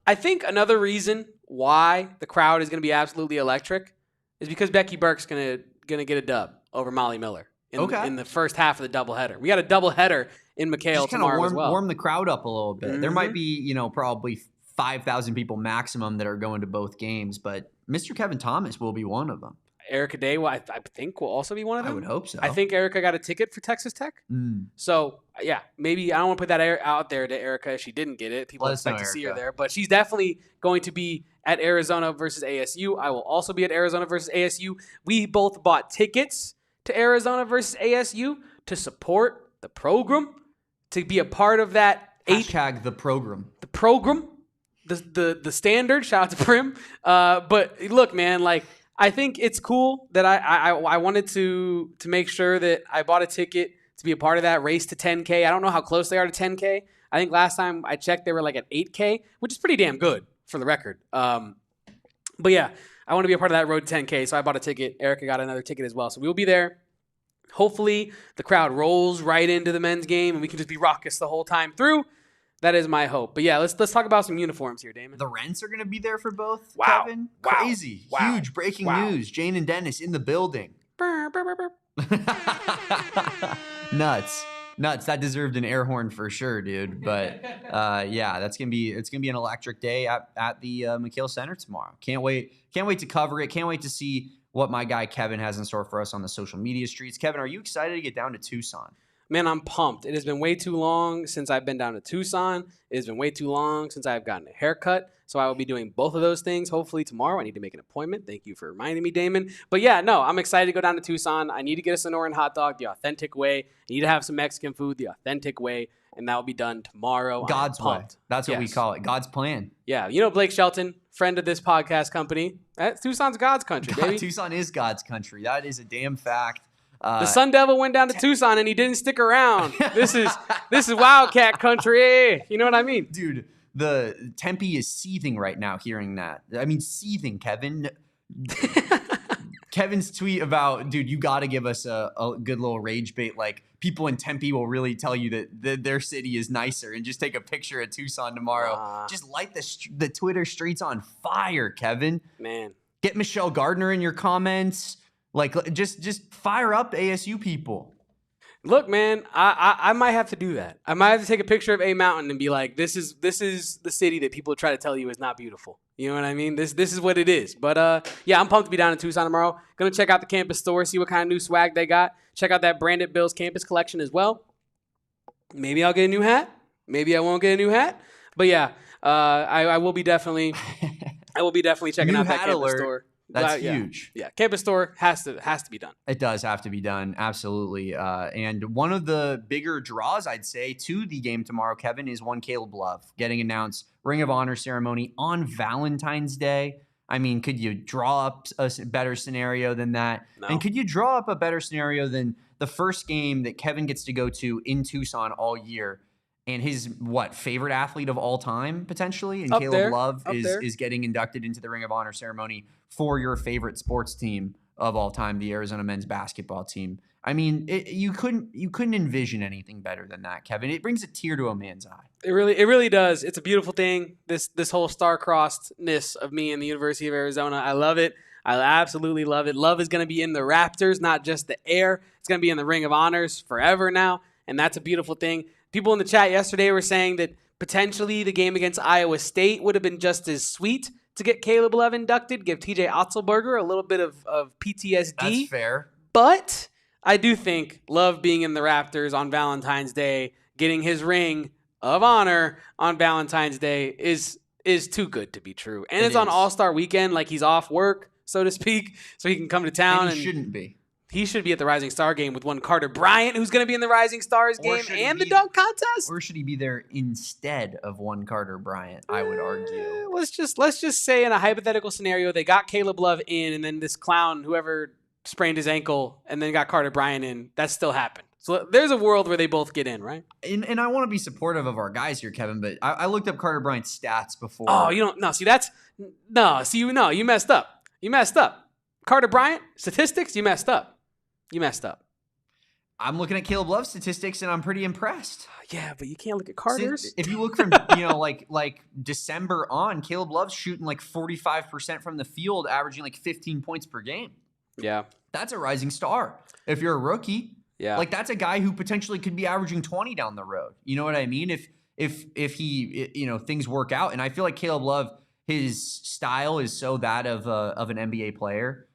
I think another reason why the crowd is going to be absolutely electric is because Becky Burke's going to get a dub over Molly Miller in the first half of the doubleheader. We got a doubleheader in McKale tomorrow as well. Warm the crowd up a little bit. Mm-hmm. There might be, probably 5,000 people maximum that are going to both games, but Mr. Kevin Thomas will be one of them. Erica Day, I think, will also be one of them. I would hope so. I think Erica got a ticket for Texas Tech. So, yeah, maybe I don't want to put that out there to Erica if she didn't get it. People expect to see her there. But she's definitely going to be at Arizona versus ASU. I will also be at Arizona versus ASU. We both bought tickets to Arizona versus ASU to support the program, to be a part of that. Hashtag the program. The program. The standard. Shout out to Prim. But look, man, I think it's cool that I wanted to make sure that I bought a ticket to be a part of that race to 10K. I don't know how close they are to 10K. I think last time I checked, they were at 8K, which is pretty damn good for the record. But yeah, I want to be a part of that road to 10K, so I bought a ticket. Erica got another ticket as well, so we'll be there. Hopefully, the crowd rolls right into the men's game, and we can just be raucous the whole time through. That is my hope. But yeah, let's talk about some uniforms here, Damon. The rents are going to be there for both, Wow. Kevin. Wow. Crazy. Wow. Huge breaking Wow. news. Jane and Dennis in the building. Nuts. That deserved an air horn for sure, dude. But yeah, it's gonna be an electric day at the McKale Center tomorrow. Can't wait to cover it. Can't wait to see what my guy Kevin has in store for us on the social media streets. Kevin, are you excited to get down to Tucson? Man, I'm pumped. It has been way too long since I've been down to Tucson. It has been way too long since I've gotten a haircut. So I will be doing both of those things hopefully tomorrow. I need to make an appointment. Thank you for reminding me, Damon. But yeah, no, I'm excited to go down to Tucson. I need to get a Sonoran hot dog the authentic way. I need to have some Mexican food the authentic way. And that will be done tomorrow. God's way. That's what we call it. God's plan. Yeah. You know Blake Shelton, friend of this podcast company. Tucson's God's country, baby. Tucson is God's country. That is a damn fact. The Sun Devil went down to Tucson and he didn't stick around. This is Wildcat country. You know what I mean? Dude, the Tempe is seething right now hearing that. I mean, seething, Kevin. Kevin's tweet about, dude, you got to give us a good little rage bait. Like, people in Tempe will really tell you that their city is nicer, and just take a picture of Tucson tomorrow. Just light the Twitter streets on fire, Kevin. Man. Get Michelle Gardner in your comments. Like, just fire up ASU people. Look, man, I might have to do that. I might have to take a picture of A Mountain and be like, this is the city that people try to tell you is not beautiful. You know what I mean? This is what it is. But yeah, I'm pumped to be down in Tucson tomorrow. Gonna check out the campus store, see what kind of new swag they got. Check out that Branded Bills campus collection as well. Maybe I'll get a new hat. Maybe I won't get a new hat. But yeah, I will be definitely checking out that campus store. That's huge. Yeah, campus store has to be done. It does have to be done, absolutely. And one of the bigger draws, I'd say, to the game tomorrow, Kevin, is one Caleb Love getting announced Ring of Honor ceremony on Valentine's Day. I mean, could you draw up a better scenario than that? No. And could you draw up a better scenario than the first game that Kevin gets to go to in Tucson all year? And his, favorite athlete of all time, potentially? And Up Caleb there. Love Up there. is getting inducted into the Ring of Honor ceremony for your favorite sports team of all time, the Arizona men's basketball team. I mean, you couldn't envision anything better than that, Kevin. It brings a tear to a man's eye. It really does. It's a beautiful thing. This whole star-crossedness of me and the University of Arizona. I love it. I absolutely love it. Love is going to be in the Raptors, not just the air. It's going to be in the Ring of Honors forever now, and that's a beautiful thing. People in the chat yesterday were saying that potentially the game against Iowa State would have been just as sweet to get Caleb Love inducted, give TJ Otzelberger a little bit of PTSD. That's fair. But I do think Love being in the Raptors on Valentine's Day, getting his Ring of Honor on Valentine's Day is too good to be true. And it's on All-Star Weekend, like he's off work, so to speak, so he can come to town. And he shouldn't be. He should be at the Rising Star game with one Carter Bryant, who's going to be in the Rising Stars game and the dunk contest. Or should he be there instead of one Carter Bryant, I would argue. Let's just say in a hypothetical scenario, they got Caleb Love in, and then this clown, whoever sprained his ankle, and then got Carter Bryant in. That still happened. So there's a world where they both get in, right? And I want to be supportive of our guys here, Kevin, but I looked up Carter Bryant's stats before. Oh, you don't? No, see, you messed up. You messed up. Carter Bryant, statistics, you messed up. You messed up. I'm looking at Caleb Love's statistics, and I'm pretty impressed. Yeah, but you can't look at Carter's. If you look from like December on, Caleb Love's shooting like 45% from the field, averaging like 15 points per game. Yeah, that's a rising star. If you're a rookie, like that's a guy who potentially could be averaging 20 down the road. You know what I mean? If he things work out, and I feel like Caleb Love, his style is so that of an NBA player.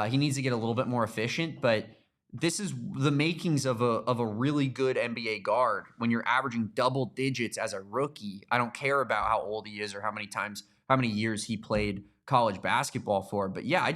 He needs to get a little bit more efficient, but this is the makings of a really good NBA guard. When you're averaging double digits as a rookie, I don't care about how old he is or how many years he played college basketball for. But yeah,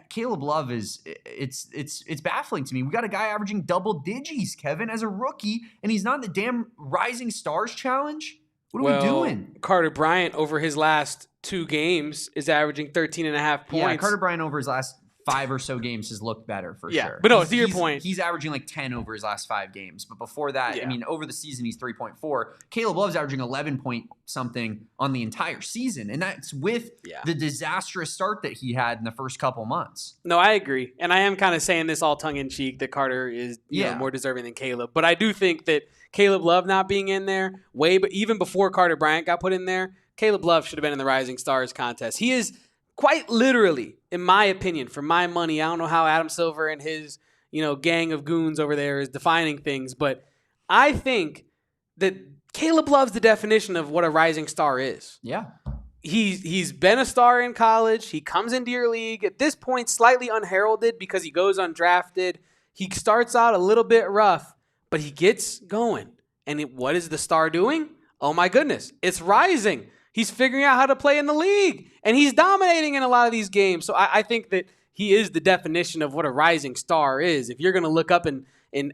Caleb Love it's baffling to me. We got a guy averaging double digits, Kevin, as a rookie, and he's not in the damn Rising Stars Challenge. What are we doing? Carter Bryant over his last 2 games is averaging 13.5 points. Yeah, Carter Bryant over his last 5 or so games has looked better for sure. But no, to your point, he's averaging like 10 over his last 5 games. But before that, I mean, over the season, he's 3.4. Caleb Love's averaging 11 point something on the entire season. And that's with the disastrous start that he had in the first couple months. No, I agree. And I am kind of saying this all tongue in cheek that Carter is you know, more deserving than Caleb. But I do think that Caleb Love not being in there, even before Carter Bryant got put in there, Caleb Love should have been in the Rising Stars contest. He is quite literally, in my opinion, for my money, I don't know how Adam Silver and his, gang of goons over there is defining things, but I think that Caleb Love's the definition of what a rising star is. Yeah. He's been a star in college. He comes into your league at this point slightly unheralded because he goes undrafted. He starts out a little bit rough, but he gets going. And what is the star doing? Oh my goodness, it's rising. He's figuring out how to play in the league, and he's dominating in a lot of these games. So I think that he is the definition of what a rising star is. If you're going to look up in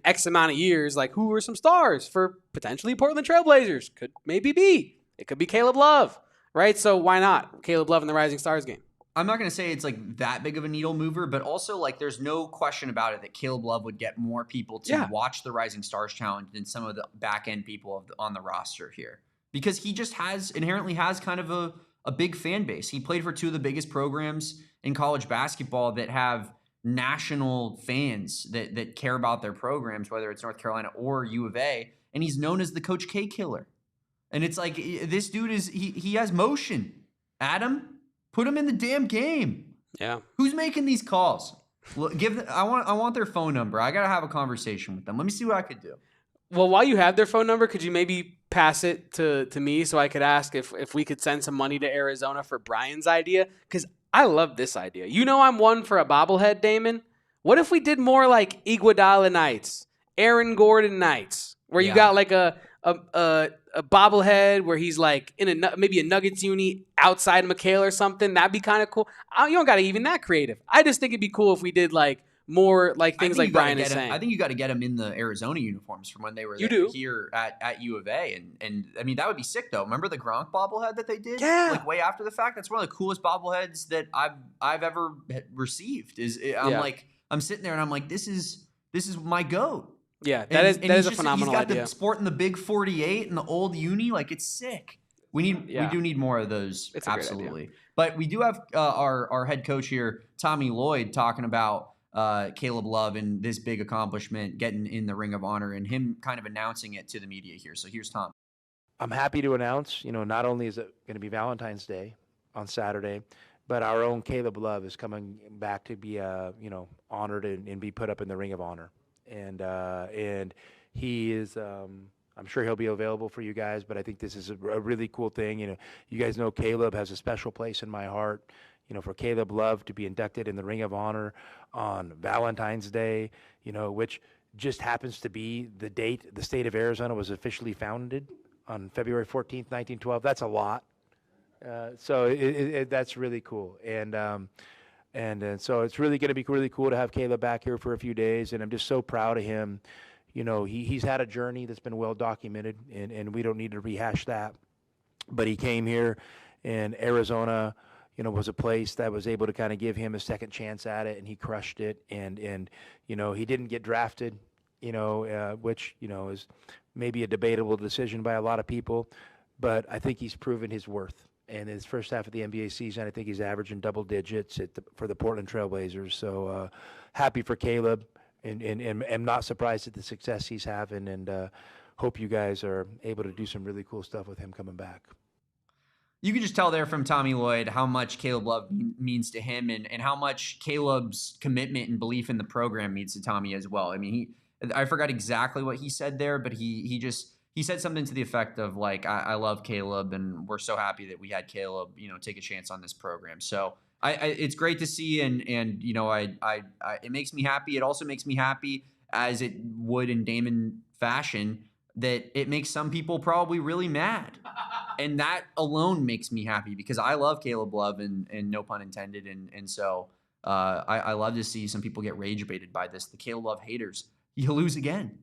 X amount of years, like who are some stars for potentially Portland Trailblazers? Could maybe be. It could be Caleb Love, right? So why not Caleb Love in the Rising Stars game? I'm not going to say it's like that big of a needle mover, but also like there's no question about it that Caleb Love would get more people to watch the Rising Stars Challenge than some of the back end people on the roster here. Because he just inherently has kind of a big fan base. He played for 2 of the biggest programs in college basketball that have national fans that care about their programs, whether it's North Carolina or U of A. And he's known as the Coach K killer. And it's like, this dude he has motion. Adam, put him in the damn game. Yeah. Who's making these calls? I want their phone number. I got to have a conversation with them. Let me see what I could do. Well, while you have their phone number, could you maybe pass it to me so I could ask if we could send some money to Arizona for Brian's idea? Because I love this idea. I'm one for a bobblehead, Damon. What if we did more like Iguodala nights, Aaron Gordon nights, where you got like a bobblehead where he's like in maybe a Nuggets uni outside McKale or something? That'd be kind of cool. You don't got to even that creative. I just think it'd be cool if we did like more like things like Brian is saying. I think you got to get him in the Arizona uniforms from when they were here at U of A. And I mean, that would be sick, though. Remember the Gronk bobblehead that they did? Yeah. Like way after the fact? That's one of the coolest bobbleheads that I've ever received. I'm sitting there and I'm like, this is my GOAT. Yeah, that is a phenomenal idea. He's got the sporting the big 48 and the old uni. Like, it's sick. We do need more of those. It's absolutely. But we do have our head coach here, Tommy Lloyd, talking about Caleb Love and this big accomplishment, getting in the Ring of Honor, and him kind of announcing it to the media here. So here's Tom. I'm happy to announce, not only is it going to be Valentine's Day on Saturday, but our own Caleb Love is coming back to be, honored and be put up in the Ring of Honor. And he is, I'm sure he'll be available for you guys, but I think this is a really cool thing. You guys know Caleb has a special place in my heart. For Caleb Love to be inducted in the Ring of Honor on Valentine's Day, which just happens to be the date the state of Arizona was officially founded on February 14th, 1912. That's a lot. So that's really cool. And so it's really going to be really cool to have Caleb back here for a few days. And I'm just so proud of him. He's had a journey that's been well documented, and we don't need to rehash that. But he came here, and Arizona, was a place that was able to kind of give him a second chance at it, and he crushed it. And he didn't get drafted, which, is maybe a debatable decision by a lot of people. But I think he's proven his worth. And his first half of the NBA season, I think he's averaging double digits for the Portland Trailblazers. So happy for Caleb, and am not surprised at the success he's having, and hope you guys are able to do some really cool stuff with him coming back. You can just tell there from Tommy Lloyd how much Caleb Love means to him, and how much Caleb's commitment and belief in the program means to Tommy as well. I mean, I forgot exactly what he said there, but he said something to the effect of like, I love Caleb, and we're so happy that we had Caleb, take a chance on this program. So it's great to see, and it makes me happy. It also makes me happy, as it would in Damon fashion, that it makes some people probably really mad. And that alone makes me happy, because I love Caleb Love, and no pun intended. And so I love to see some people get rage baited by this. The Caleb Love haters, you lose again.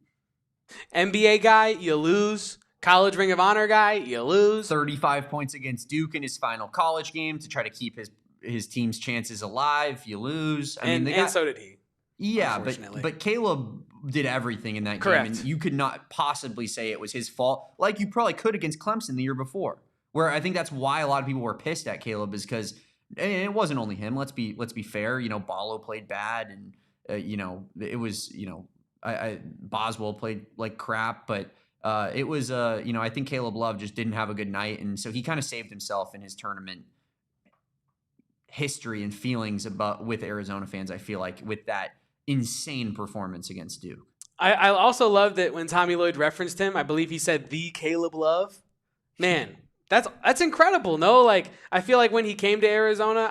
NBA guy, you lose. College Ring of Honor guy, you lose. 35 points against Duke in his final college game to try to keep his team's chances alive. You lose. And so did he. Yeah, but Caleb did everything in that game, and you could not possibly say it was his fault, like you probably could against Clemson the year before. Where I think that's why a lot of people were pissed at Caleb, is because it wasn't only him. Let's be fair. Ballo played bad, and it was Boswell played like crap, but it was I think Caleb Love just didn't have a good night, and so he kind of saved himself in his tournament history and feelings with Arizona fans. I feel like with that insane performance against Duke. I also love that when Tommy Lloyd referenced him, I believe he said the Caleb Love. Man, that's incredible. No, like I feel like when he came to Arizona,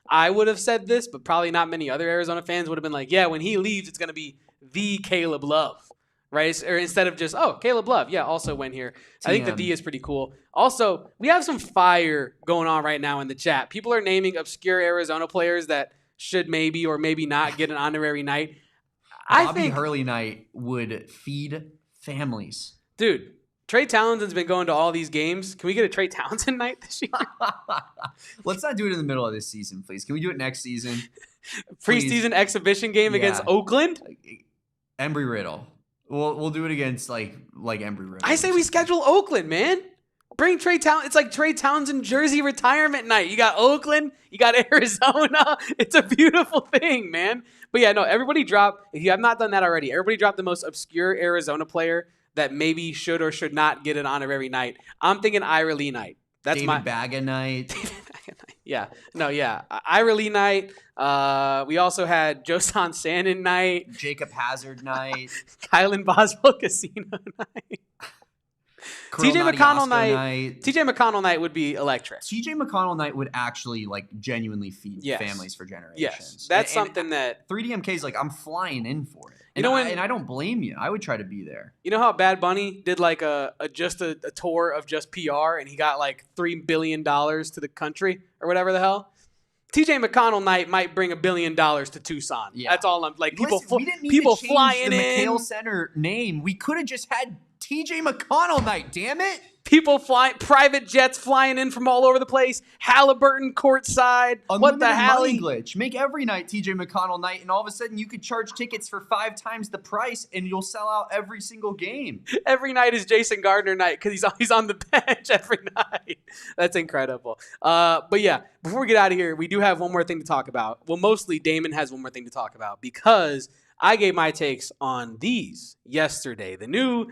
I would have said this, but probably not many other Arizona fans would have been like, yeah, when he leaves, it's going to be the Caleb Love, right? Or instead of just, Caleb Love, yeah, also went here. I think the D is pretty cool. Also, we have some fire going on right now in the chat. People are naming obscure Arizona players that should maybe or maybe not get an honorary night. I think Hurley night would feed families. Dude, Trey Townsend's been going to all these games. Can we get a Trey Townsend night this year? Let's not do it in the middle of this season, please. Can we do it next season? Preseason exhibition game against Oakland? Embry Riddle. We'll do it against like Embry Riddle. I say we schedule Oakland, man. Bring Trey Townsend. It's like Trey Townsend jersey retirement night. You got Oakland. You got Arizona. It's a beautiful thing, man. But yeah, no, everybody drop. If you have not done that already, everybody drop the most obscure Arizona player that maybe should or should not get an honorary night. I'm thinking Ira Lee night. That's David Baga night. Yeah. No, yeah. Ira Lee night. We also had Josan Sannon night. Jacob Hazard night. Kylan Boswell Casino night. TJ McConnell night. TJ McConnell night would be electric. TJ McConnell night would actually genuinely feed families for generations. Yes, that's something that 3DMK is like, I'm flying in for it. And I don't blame you. I would try to be there. You know how Bad Bunny did like a tour of just PR and he got like $3 billion to the country or whatever the hell? TJ McConnell night might bring $1 billion to Tucson. Yeah. That's all I'm like. People flying the in. McKale Center name. We could have just had TJ McConnell night. Damn it! People flying, private jets flying in from all over the place. Halliburton courtside. What the hell? Money glitch. Make every night TJ McConnell night, and all of a sudden you could charge tickets for 5 times the price, and you'll sell out every single game. Every night is Jason Gardner night because he's on the bench every night. That's incredible. But yeah, before we get out of here, we do have one more thing to talk about. Well, mostly Damon has one more thing to talk about because I gave my takes on these yesterday. The new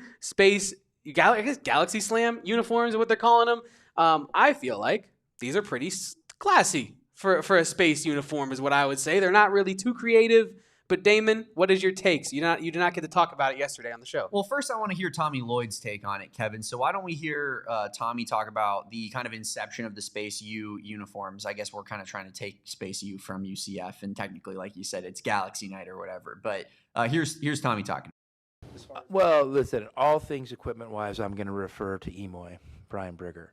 Galaxy Slam uniforms is what they're calling them. I feel like these are pretty classy for a space uniform is what I would say. They're not really too creative. But Damon, what is your takes? You did not get to talk about it yesterday on the show. Well, first I want to hear Tommy Lloyd's take on it, Kevin. So why don't we hear Tommy talk about the kind of inception of the Space U uniforms? I guess we're kind of trying to take Space U from UCF, and technically, like you said, it's Galaxy Night or whatever. But here's Tommy talking. Well, listen, all things equipment-wise, I'm going to refer to Emoy, Brian Brigger.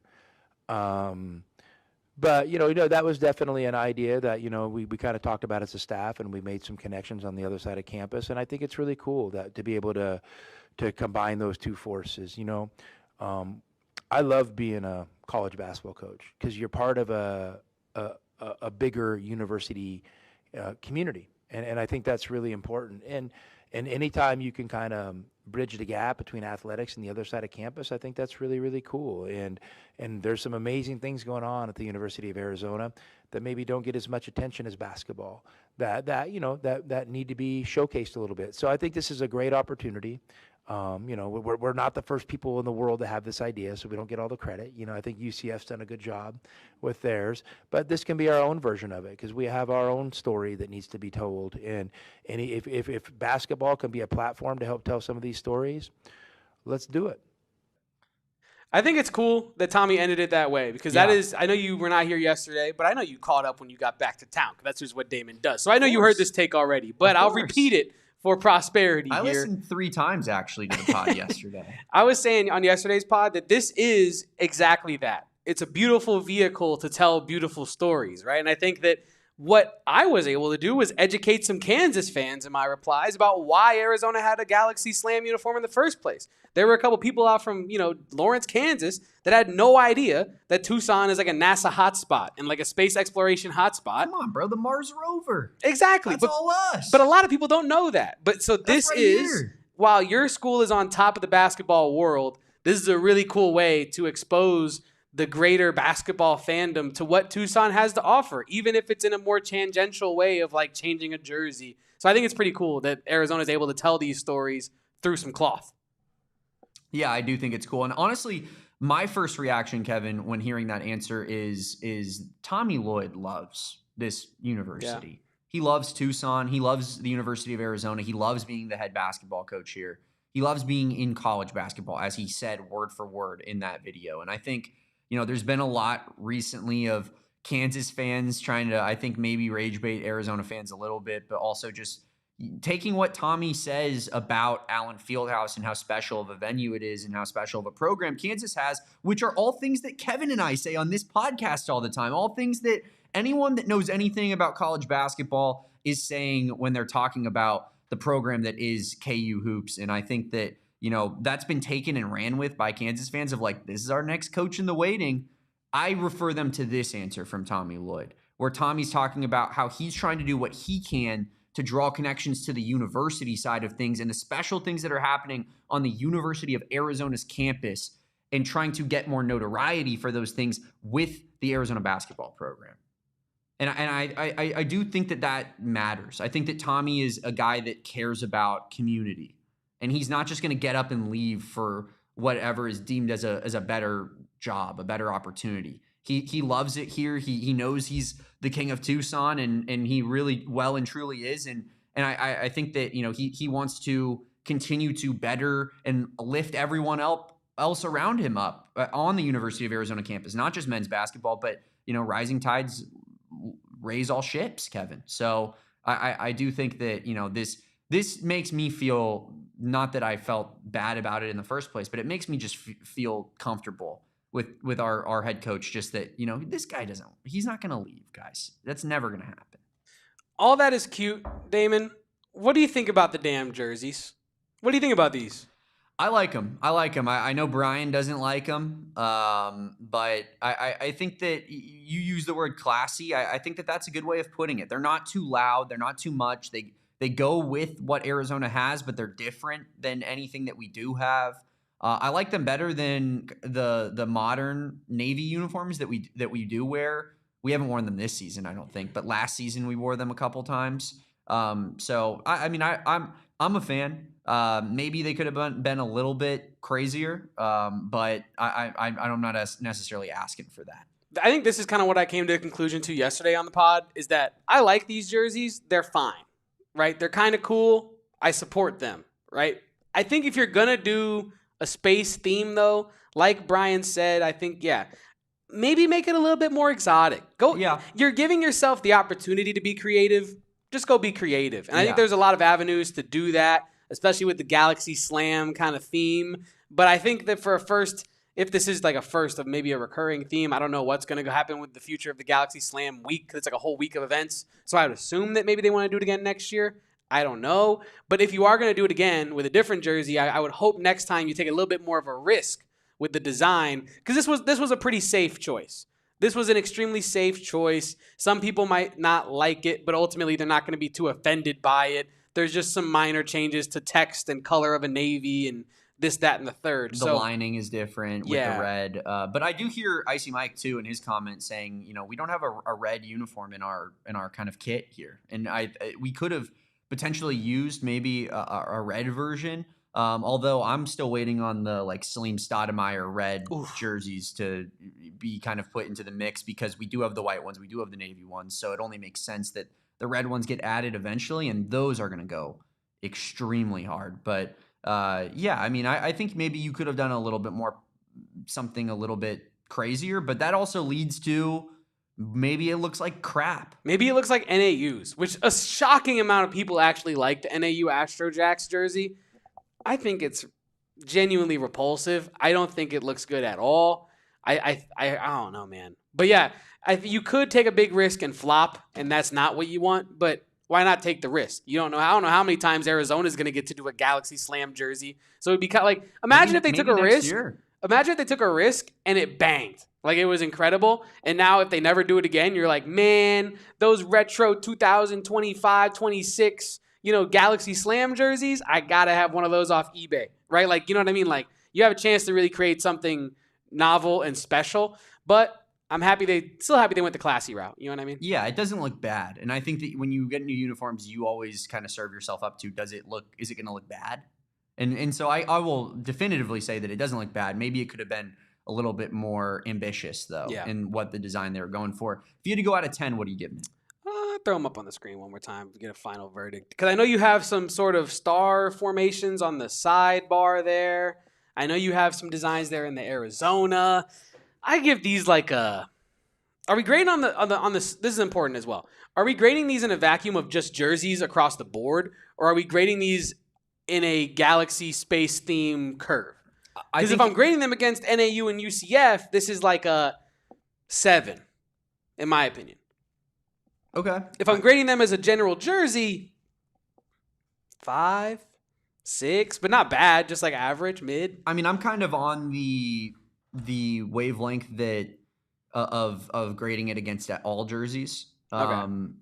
But, that was definitely an idea that, we kind of talked about as a staff, and we made some connections on the other side of campus. And I think it's really cool that to be able to combine those two forces. I love being a college basketball coach because you're part of a bigger university community. And I think that's really important. And anytime you can kind of bridge the gap between athletics and the other side of campus, I think that's really, really cool. And there's some amazing things going on at the University of Arizona that maybe don't get as much attention as basketball that need to be showcased a little bit. So I think this is a great opportunity. We're not the first people in the world to have this idea, so we don't get all the credit. I think UCF's done a good job with theirs, but this can be our own version of it because we have our own story that needs to be told. And if basketball can be a platform to help tell some of these stories, let's do it. I think it's cool that Tommy ended it that way because that is, I know you were not here yesterday, but I know you caught up when you got back to town because that's just what Damon does. So I know you heard this take already, but I'll repeat it for prosperity I here. listened 3 times, actually, to the pod yesterday. I was saying on yesterday's pod that this is exactly that. It's a beautiful vehicle to tell beautiful stories, right? And I think that What I was able to do was educate some Kansas fans in my replies about why Arizona had a Galaxy Slam uniform in the first place. There were a couple people out from, Lawrence, Kansas that had no idea that Tucson is like a NASA hotspot and like a space exploration hotspot. Come on, bro. The Mars rover. Exactly. That's all us. But a lot of people don't know that. But so this is, while your school is on top of the basketball world, this is a really cool way to expose the greater basketball fandom to what Tucson has to offer, even if it's in a more tangential way of like changing a jersey. So I think it's pretty cool that Arizona is able to tell these stories through some cloth. Yeah, I do think it's cool. And honestly, my first reaction, Kevin, when hearing that answer is Tommy Lloyd loves this university. Yeah. He loves Tucson. He loves the University of Arizona. He loves being the head basketball coach here. He loves being in college basketball, as he said word for word in that video. And I think, there's been a lot recently of Kansas fans trying to, I think, maybe rage bait Arizona fans a little bit, but also just taking what Tommy says about Allen Fieldhouse and how special of a venue it is and how special of a program Kansas has, which are all things that Kevin and I say on this podcast all the time, all things that anyone that knows anything about college basketball is saying when they're talking about the program that is KU Hoops. And I think that, that's been taken and ran with by Kansas fans of like, this is our next coach in the waiting. I refer them to this answer from Tommy Lloyd, where Tommy's talking about how he's trying to do what he can to draw connections to the university side of things and the special things that are happening on the University of Arizona's campus and trying to get more notoriety for those things with the Arizona basketball program. And I do think that matters. I think that Tommy is a guy that cares about community, and he's not just going to get up and leave for whatever is deemed as a better job, a better opportunity. He loves it here. He knows he's the king of Tucson, and he really well and truly is. And I think that he wants to continue to better and lift everyone else around him up on the University of Arizona campus, not just men's basketball, but rising tides raise all ships, Kevin. So I do think that this makes me feel, not that I felt bad about it in the first place, but it makes me just feel comfortable with our head coach, just that, this guy he's not going to leave, guys. That's never going to happen. All that is cute, Damon. What do you think about the damn jerseys? What do you think about these? I like them. I know Brian doesn't like them, but I think that you use the word classy. I think that that's a good way of putting it. They're not too loud. They're not too much. They go with what Arizona has, but they're different than anything that we do have. I like them better than the modern Navy uniforms that we do wear. We haven't worn them this season, I don't think, but last season we wore them a couple times. So I'm a fan. Maybe they could have been a little bit crazier, but I'm not necessarily asking for that. I think this is kind of what I came to a conclusion to yesterday on the pod, is that I like these jerseys. They're fine, right? They're kind of cool. I support them, right? I think if you're going to do a space theme, though, like Brian said, I think, maybe make it a little bit more exotic. You're giving yourself the opportunity to be creative. Just go be creative. And I think there's a lot of avenues to do that, especially with the Galaxy Slam kind of theme. But I think that for a first, if this is like a first of maybe a recurring theme, I don't know what's going to happen with the future of the Galaxy Slam week, because it's like a whole week of events. So I would assume that maybe they want to do it again next year. I don't know. But if you are going to do it again with a different jersey, I would hope next time you take a little bit more of a risk with the design, because this was a pretty safe choice. This was an extremely safe choice. Some people might not like it, but ultimately they're not going to be too offended by it. There's just some minor changes to text and color of a navy and this, that, and the third. The lining is different with the red. But I do hear Icy Mike, too, in his comment saying, we don't have a red uniform in our kind of kit here. And we could have potentially used maybe a red version. Although I'm still waiting on the Salim Stoudemire red jerseys to be kind of put into the mix, because we do have the white ones, we do have the navy ones, so it only makes sense that the red ones get added eventually, and those are going to go extremely hard. But I think maybe you could have done a little bit more, something a little bit crazier, but that also leads to maybe it looks like crap. Maybe it looks like NAU's, which a shocking amount of people actually like the NAU Astro Jacks jersey. I think it's genuinely repulsive. I don't think it looks good at all. I don't know, man. But yeah, you could take a big risk and flop, and that's not what you want. But why not take the risk? You don't know. I don't know how many times Arizona is going to get to do a Galaxy Slam jersey. So it'd be kind of like imagine if they took a risk. Year. Imagine if they took a risk and it banged. Like it was incredible. And now if they never do it again, you're like, man, those retro 2025, 26, Galaxy Slam jerseys, I got to have one of those off eBay, right? Like, you know what I mean? Like you have a chance to really create something novel and special, but I'm still happy they went the classy route. You know what I mean? Yeah, it doesn't look bad. And I think that when you get new uniforms, you always kind of serve yourself up to, is it going to look bad? And so I will definitively say that it doesn't look bad. Maybe it could have been a little bit more ambitious, though, in what the design they were going for. If you had to go out of 10, what are you giving it? Throw them up on the screen one more time to get a final verdict. Because I know you have some sort of star formations on the sidebar there. I know you have some designs there in the Arizona. I give these like a... Are we grading on this? This is important as well. Are we grading these in a vacuum of just jerseys across the board? Or are we grading these in a Galaxy space theme curve? Because if I'm grading them against NAU and UCF, this is like a 7, in my opinion. Okay. If I'm grading them as a general jersey, 5, 6, but not bad, just like average, mid. I mean, I'm kind of on the wavelength that of grading it against all jerseys. Okay.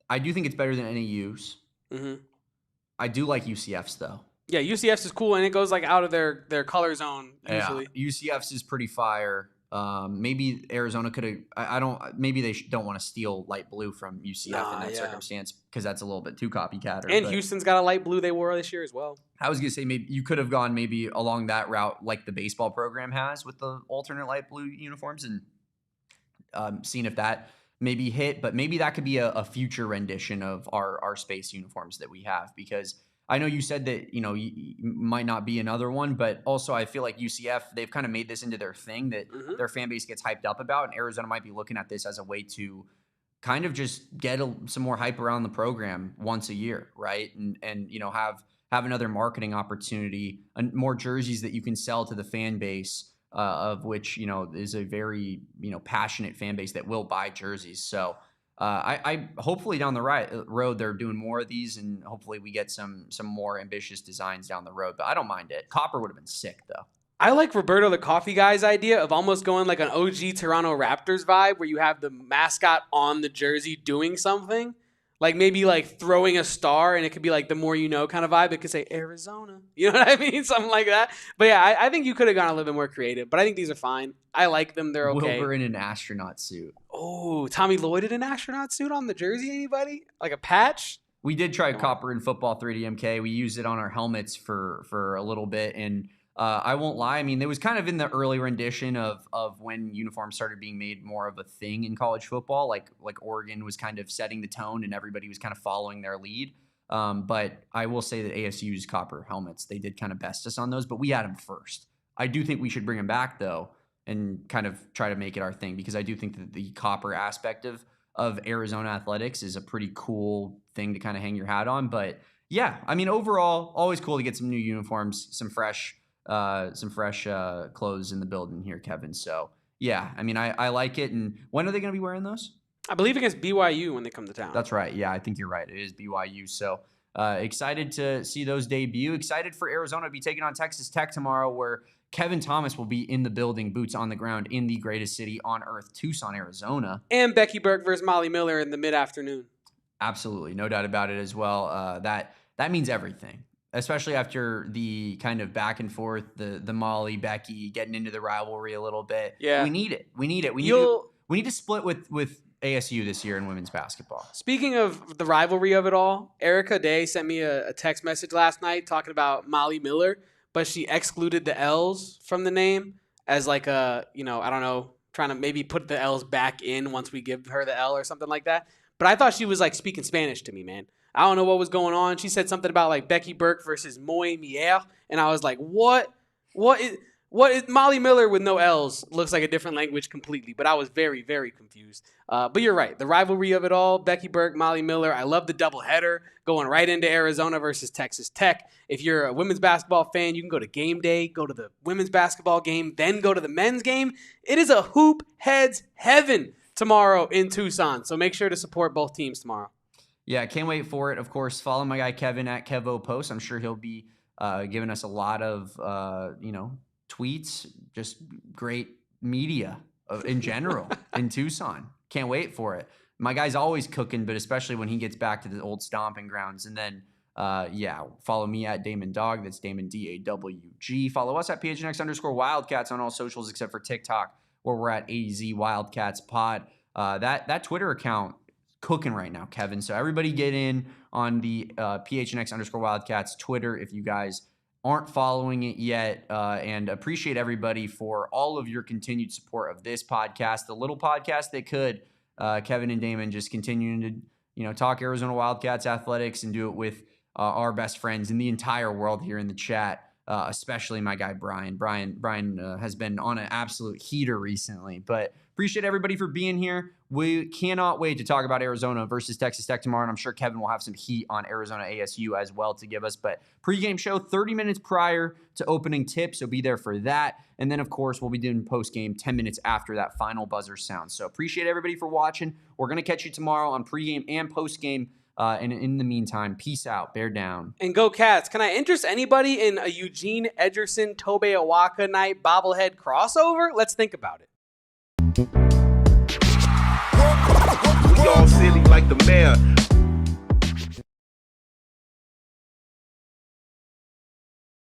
I do think it's better than NAU's. Mm-hmm. I do like UCF's though. Yeah, UCF's is cool, and it goes like out of their color zone usually. Yeah, UCF's is pretty fire. Maybe Arizona could have. I don't. Maybe they don't want to steal light blue from UCF in that circumstance because that's a little bit too copycat. And Houston's got a light blue they wore this year as well. I was gonna say maybe you could have gone maybe along that route like the baseball program has with the alternate light blue uniforms and seen if that maybe hit. But maybe that could be a future rendition of our space uniforms that we have because. I know you said that, might not be another one, but also I feel like UCF, they've kind of made this into their thing that their fan base gets hyped up about, and Arizona might be looking at this as a way to kind of just get some more hype around the program once a year, right? And have another marketing opportunity, and more jerseys that you can sell to the fan base, of which, is a very, passionate fan base that will buy jerseys. So I hopefully down the road they're doing more of these, and hopefully we get some more ambitious designs down the road. But I don't mind it. Copper would have been sick though. I like Roberto the Coffee Guy's idea of almost going like an OG Toronto Raptors vibe, where you have the mascot on the jersey doing something, like maybe like throwing a star, and it could be like the more you know kind of vibe. It could say Arizona, you know what I mean, something like that. But yeah, I think you could have gone a little bit more creative. But I think these are fine. I like them. They're okay. Wilbur in an astronaut suit. Oh, Tommy Lloyd in an astronaut suit on the jersey? Anybody? Like a patch? We did try Copper in football 3D MK. We used it on our helmets for a little bit. And I won't lie. I mean, it was kind of in the early rendition of when uniforms started being made more of a thing in college football. Like Oregon was kind of setting the tone and everybody was kind of following their lead. But I will say that ASU's Copper helmets, they did kind of best us on those, but we had them first. I do think we should bring them back, though, and kind of try to make it our thing, because I do think that the Copper aspect of Arizona athletics is a pretty cool thing to kind of hang your hat on. But yeah, I mean, overall, always cool to get some new uniforms, some fresh clothes in the building here, Kevin. So yeah, I mean, I like it. And when are they going to be wearing those? I believe against BYU when they come to town. That's right. Yeah, I think you're right. It is BYU. So excited to see those debut. Excited for Arizona to be taking on Texas Tech tomorrow, where Kevin Thomas will be in the building, boots on the ground in the greatest city on earth, Tucson, Arizona. And Becky Burke versus Molly Miller in the mid-afternoon. Absolutely. No doubt about it as well. That means everything, especially after the kind of back and forth, the Molly, Becky getting into the rivalry a little bit. Yeah. We need it. We need to split with ASU this year in women's basketball. Speaking of the rivalry of it all, Erica Day sent me a text message last night talking about Molly Miller, but she excluded the L's from the name as like a, I don't know, trying to maybe put the L's back in once we give her the L or something like that. But I thought she was like speaking Spanish to me, man. I don't know what was going on. She said something about like Becky Burke versus Moy Mier, and I was like, what Molly Miller with no L's looks like a different language completely, but I was very, very confused. But you're right. The rivalry of it all, Becky Burke, Molly Miller. I love the doubleheader going right into Arizona versus Texas Tech. If you're a women's basketball fan, you can go to game day, go to the women's basketball game, then go to the men's game. It is a hoop heads heaven tomorrow in Tucson. So make sure to support both teams tomorrow. Yeah, can't wait for it. Of course, follow my guy Kevin at KevoPost. I'm sure he'll be giving us a lot of, tweets, just great media in general in Tucson. Can't wait for it. My guy's always cooking, but especially when he gets back to the old stomping grounds. And then, follow me at Damon Dog. That's Damon DAWG. Follow us at PHNX_Wildcats on all socials except for TikTok, where we're at AZ Wildcats Pod. That Twitter account cooking right now, Kevin. So everybody get in on the PHNX_Wildcats Twitter if you guys aren't following it yet, and appreciate everybody for all of your continued support of this podcast, the little podcast that could. Kevin and Damon just continuing to, talk Arizona Wildcats athletics and do it with our best friends in the entire world here in the chat, especially my guy Brian. Brian has been on an absolute heater recently, but appreciate everybody for being here. We cannot wait to talk about Arizona versus Texas Tech tomorrow, and I'm sure Kevin will have some heat on Arizona ASU as well to give us. But pregame show 30 minutes prior to opening tip, so be there for that. And then, of course, we'll be doing postgame 10 minutes after that final buzzer sound. So appreciate everybody for watching. We're going to catch you tomorrow on pregame and postgame. And in the meantime, peace out, bear down. And go Cats. Can I interest anybody in a Eugene Edgerson, Tobe Awaka night bobblehead crossover? Let's think about it. We all silly like the mayor.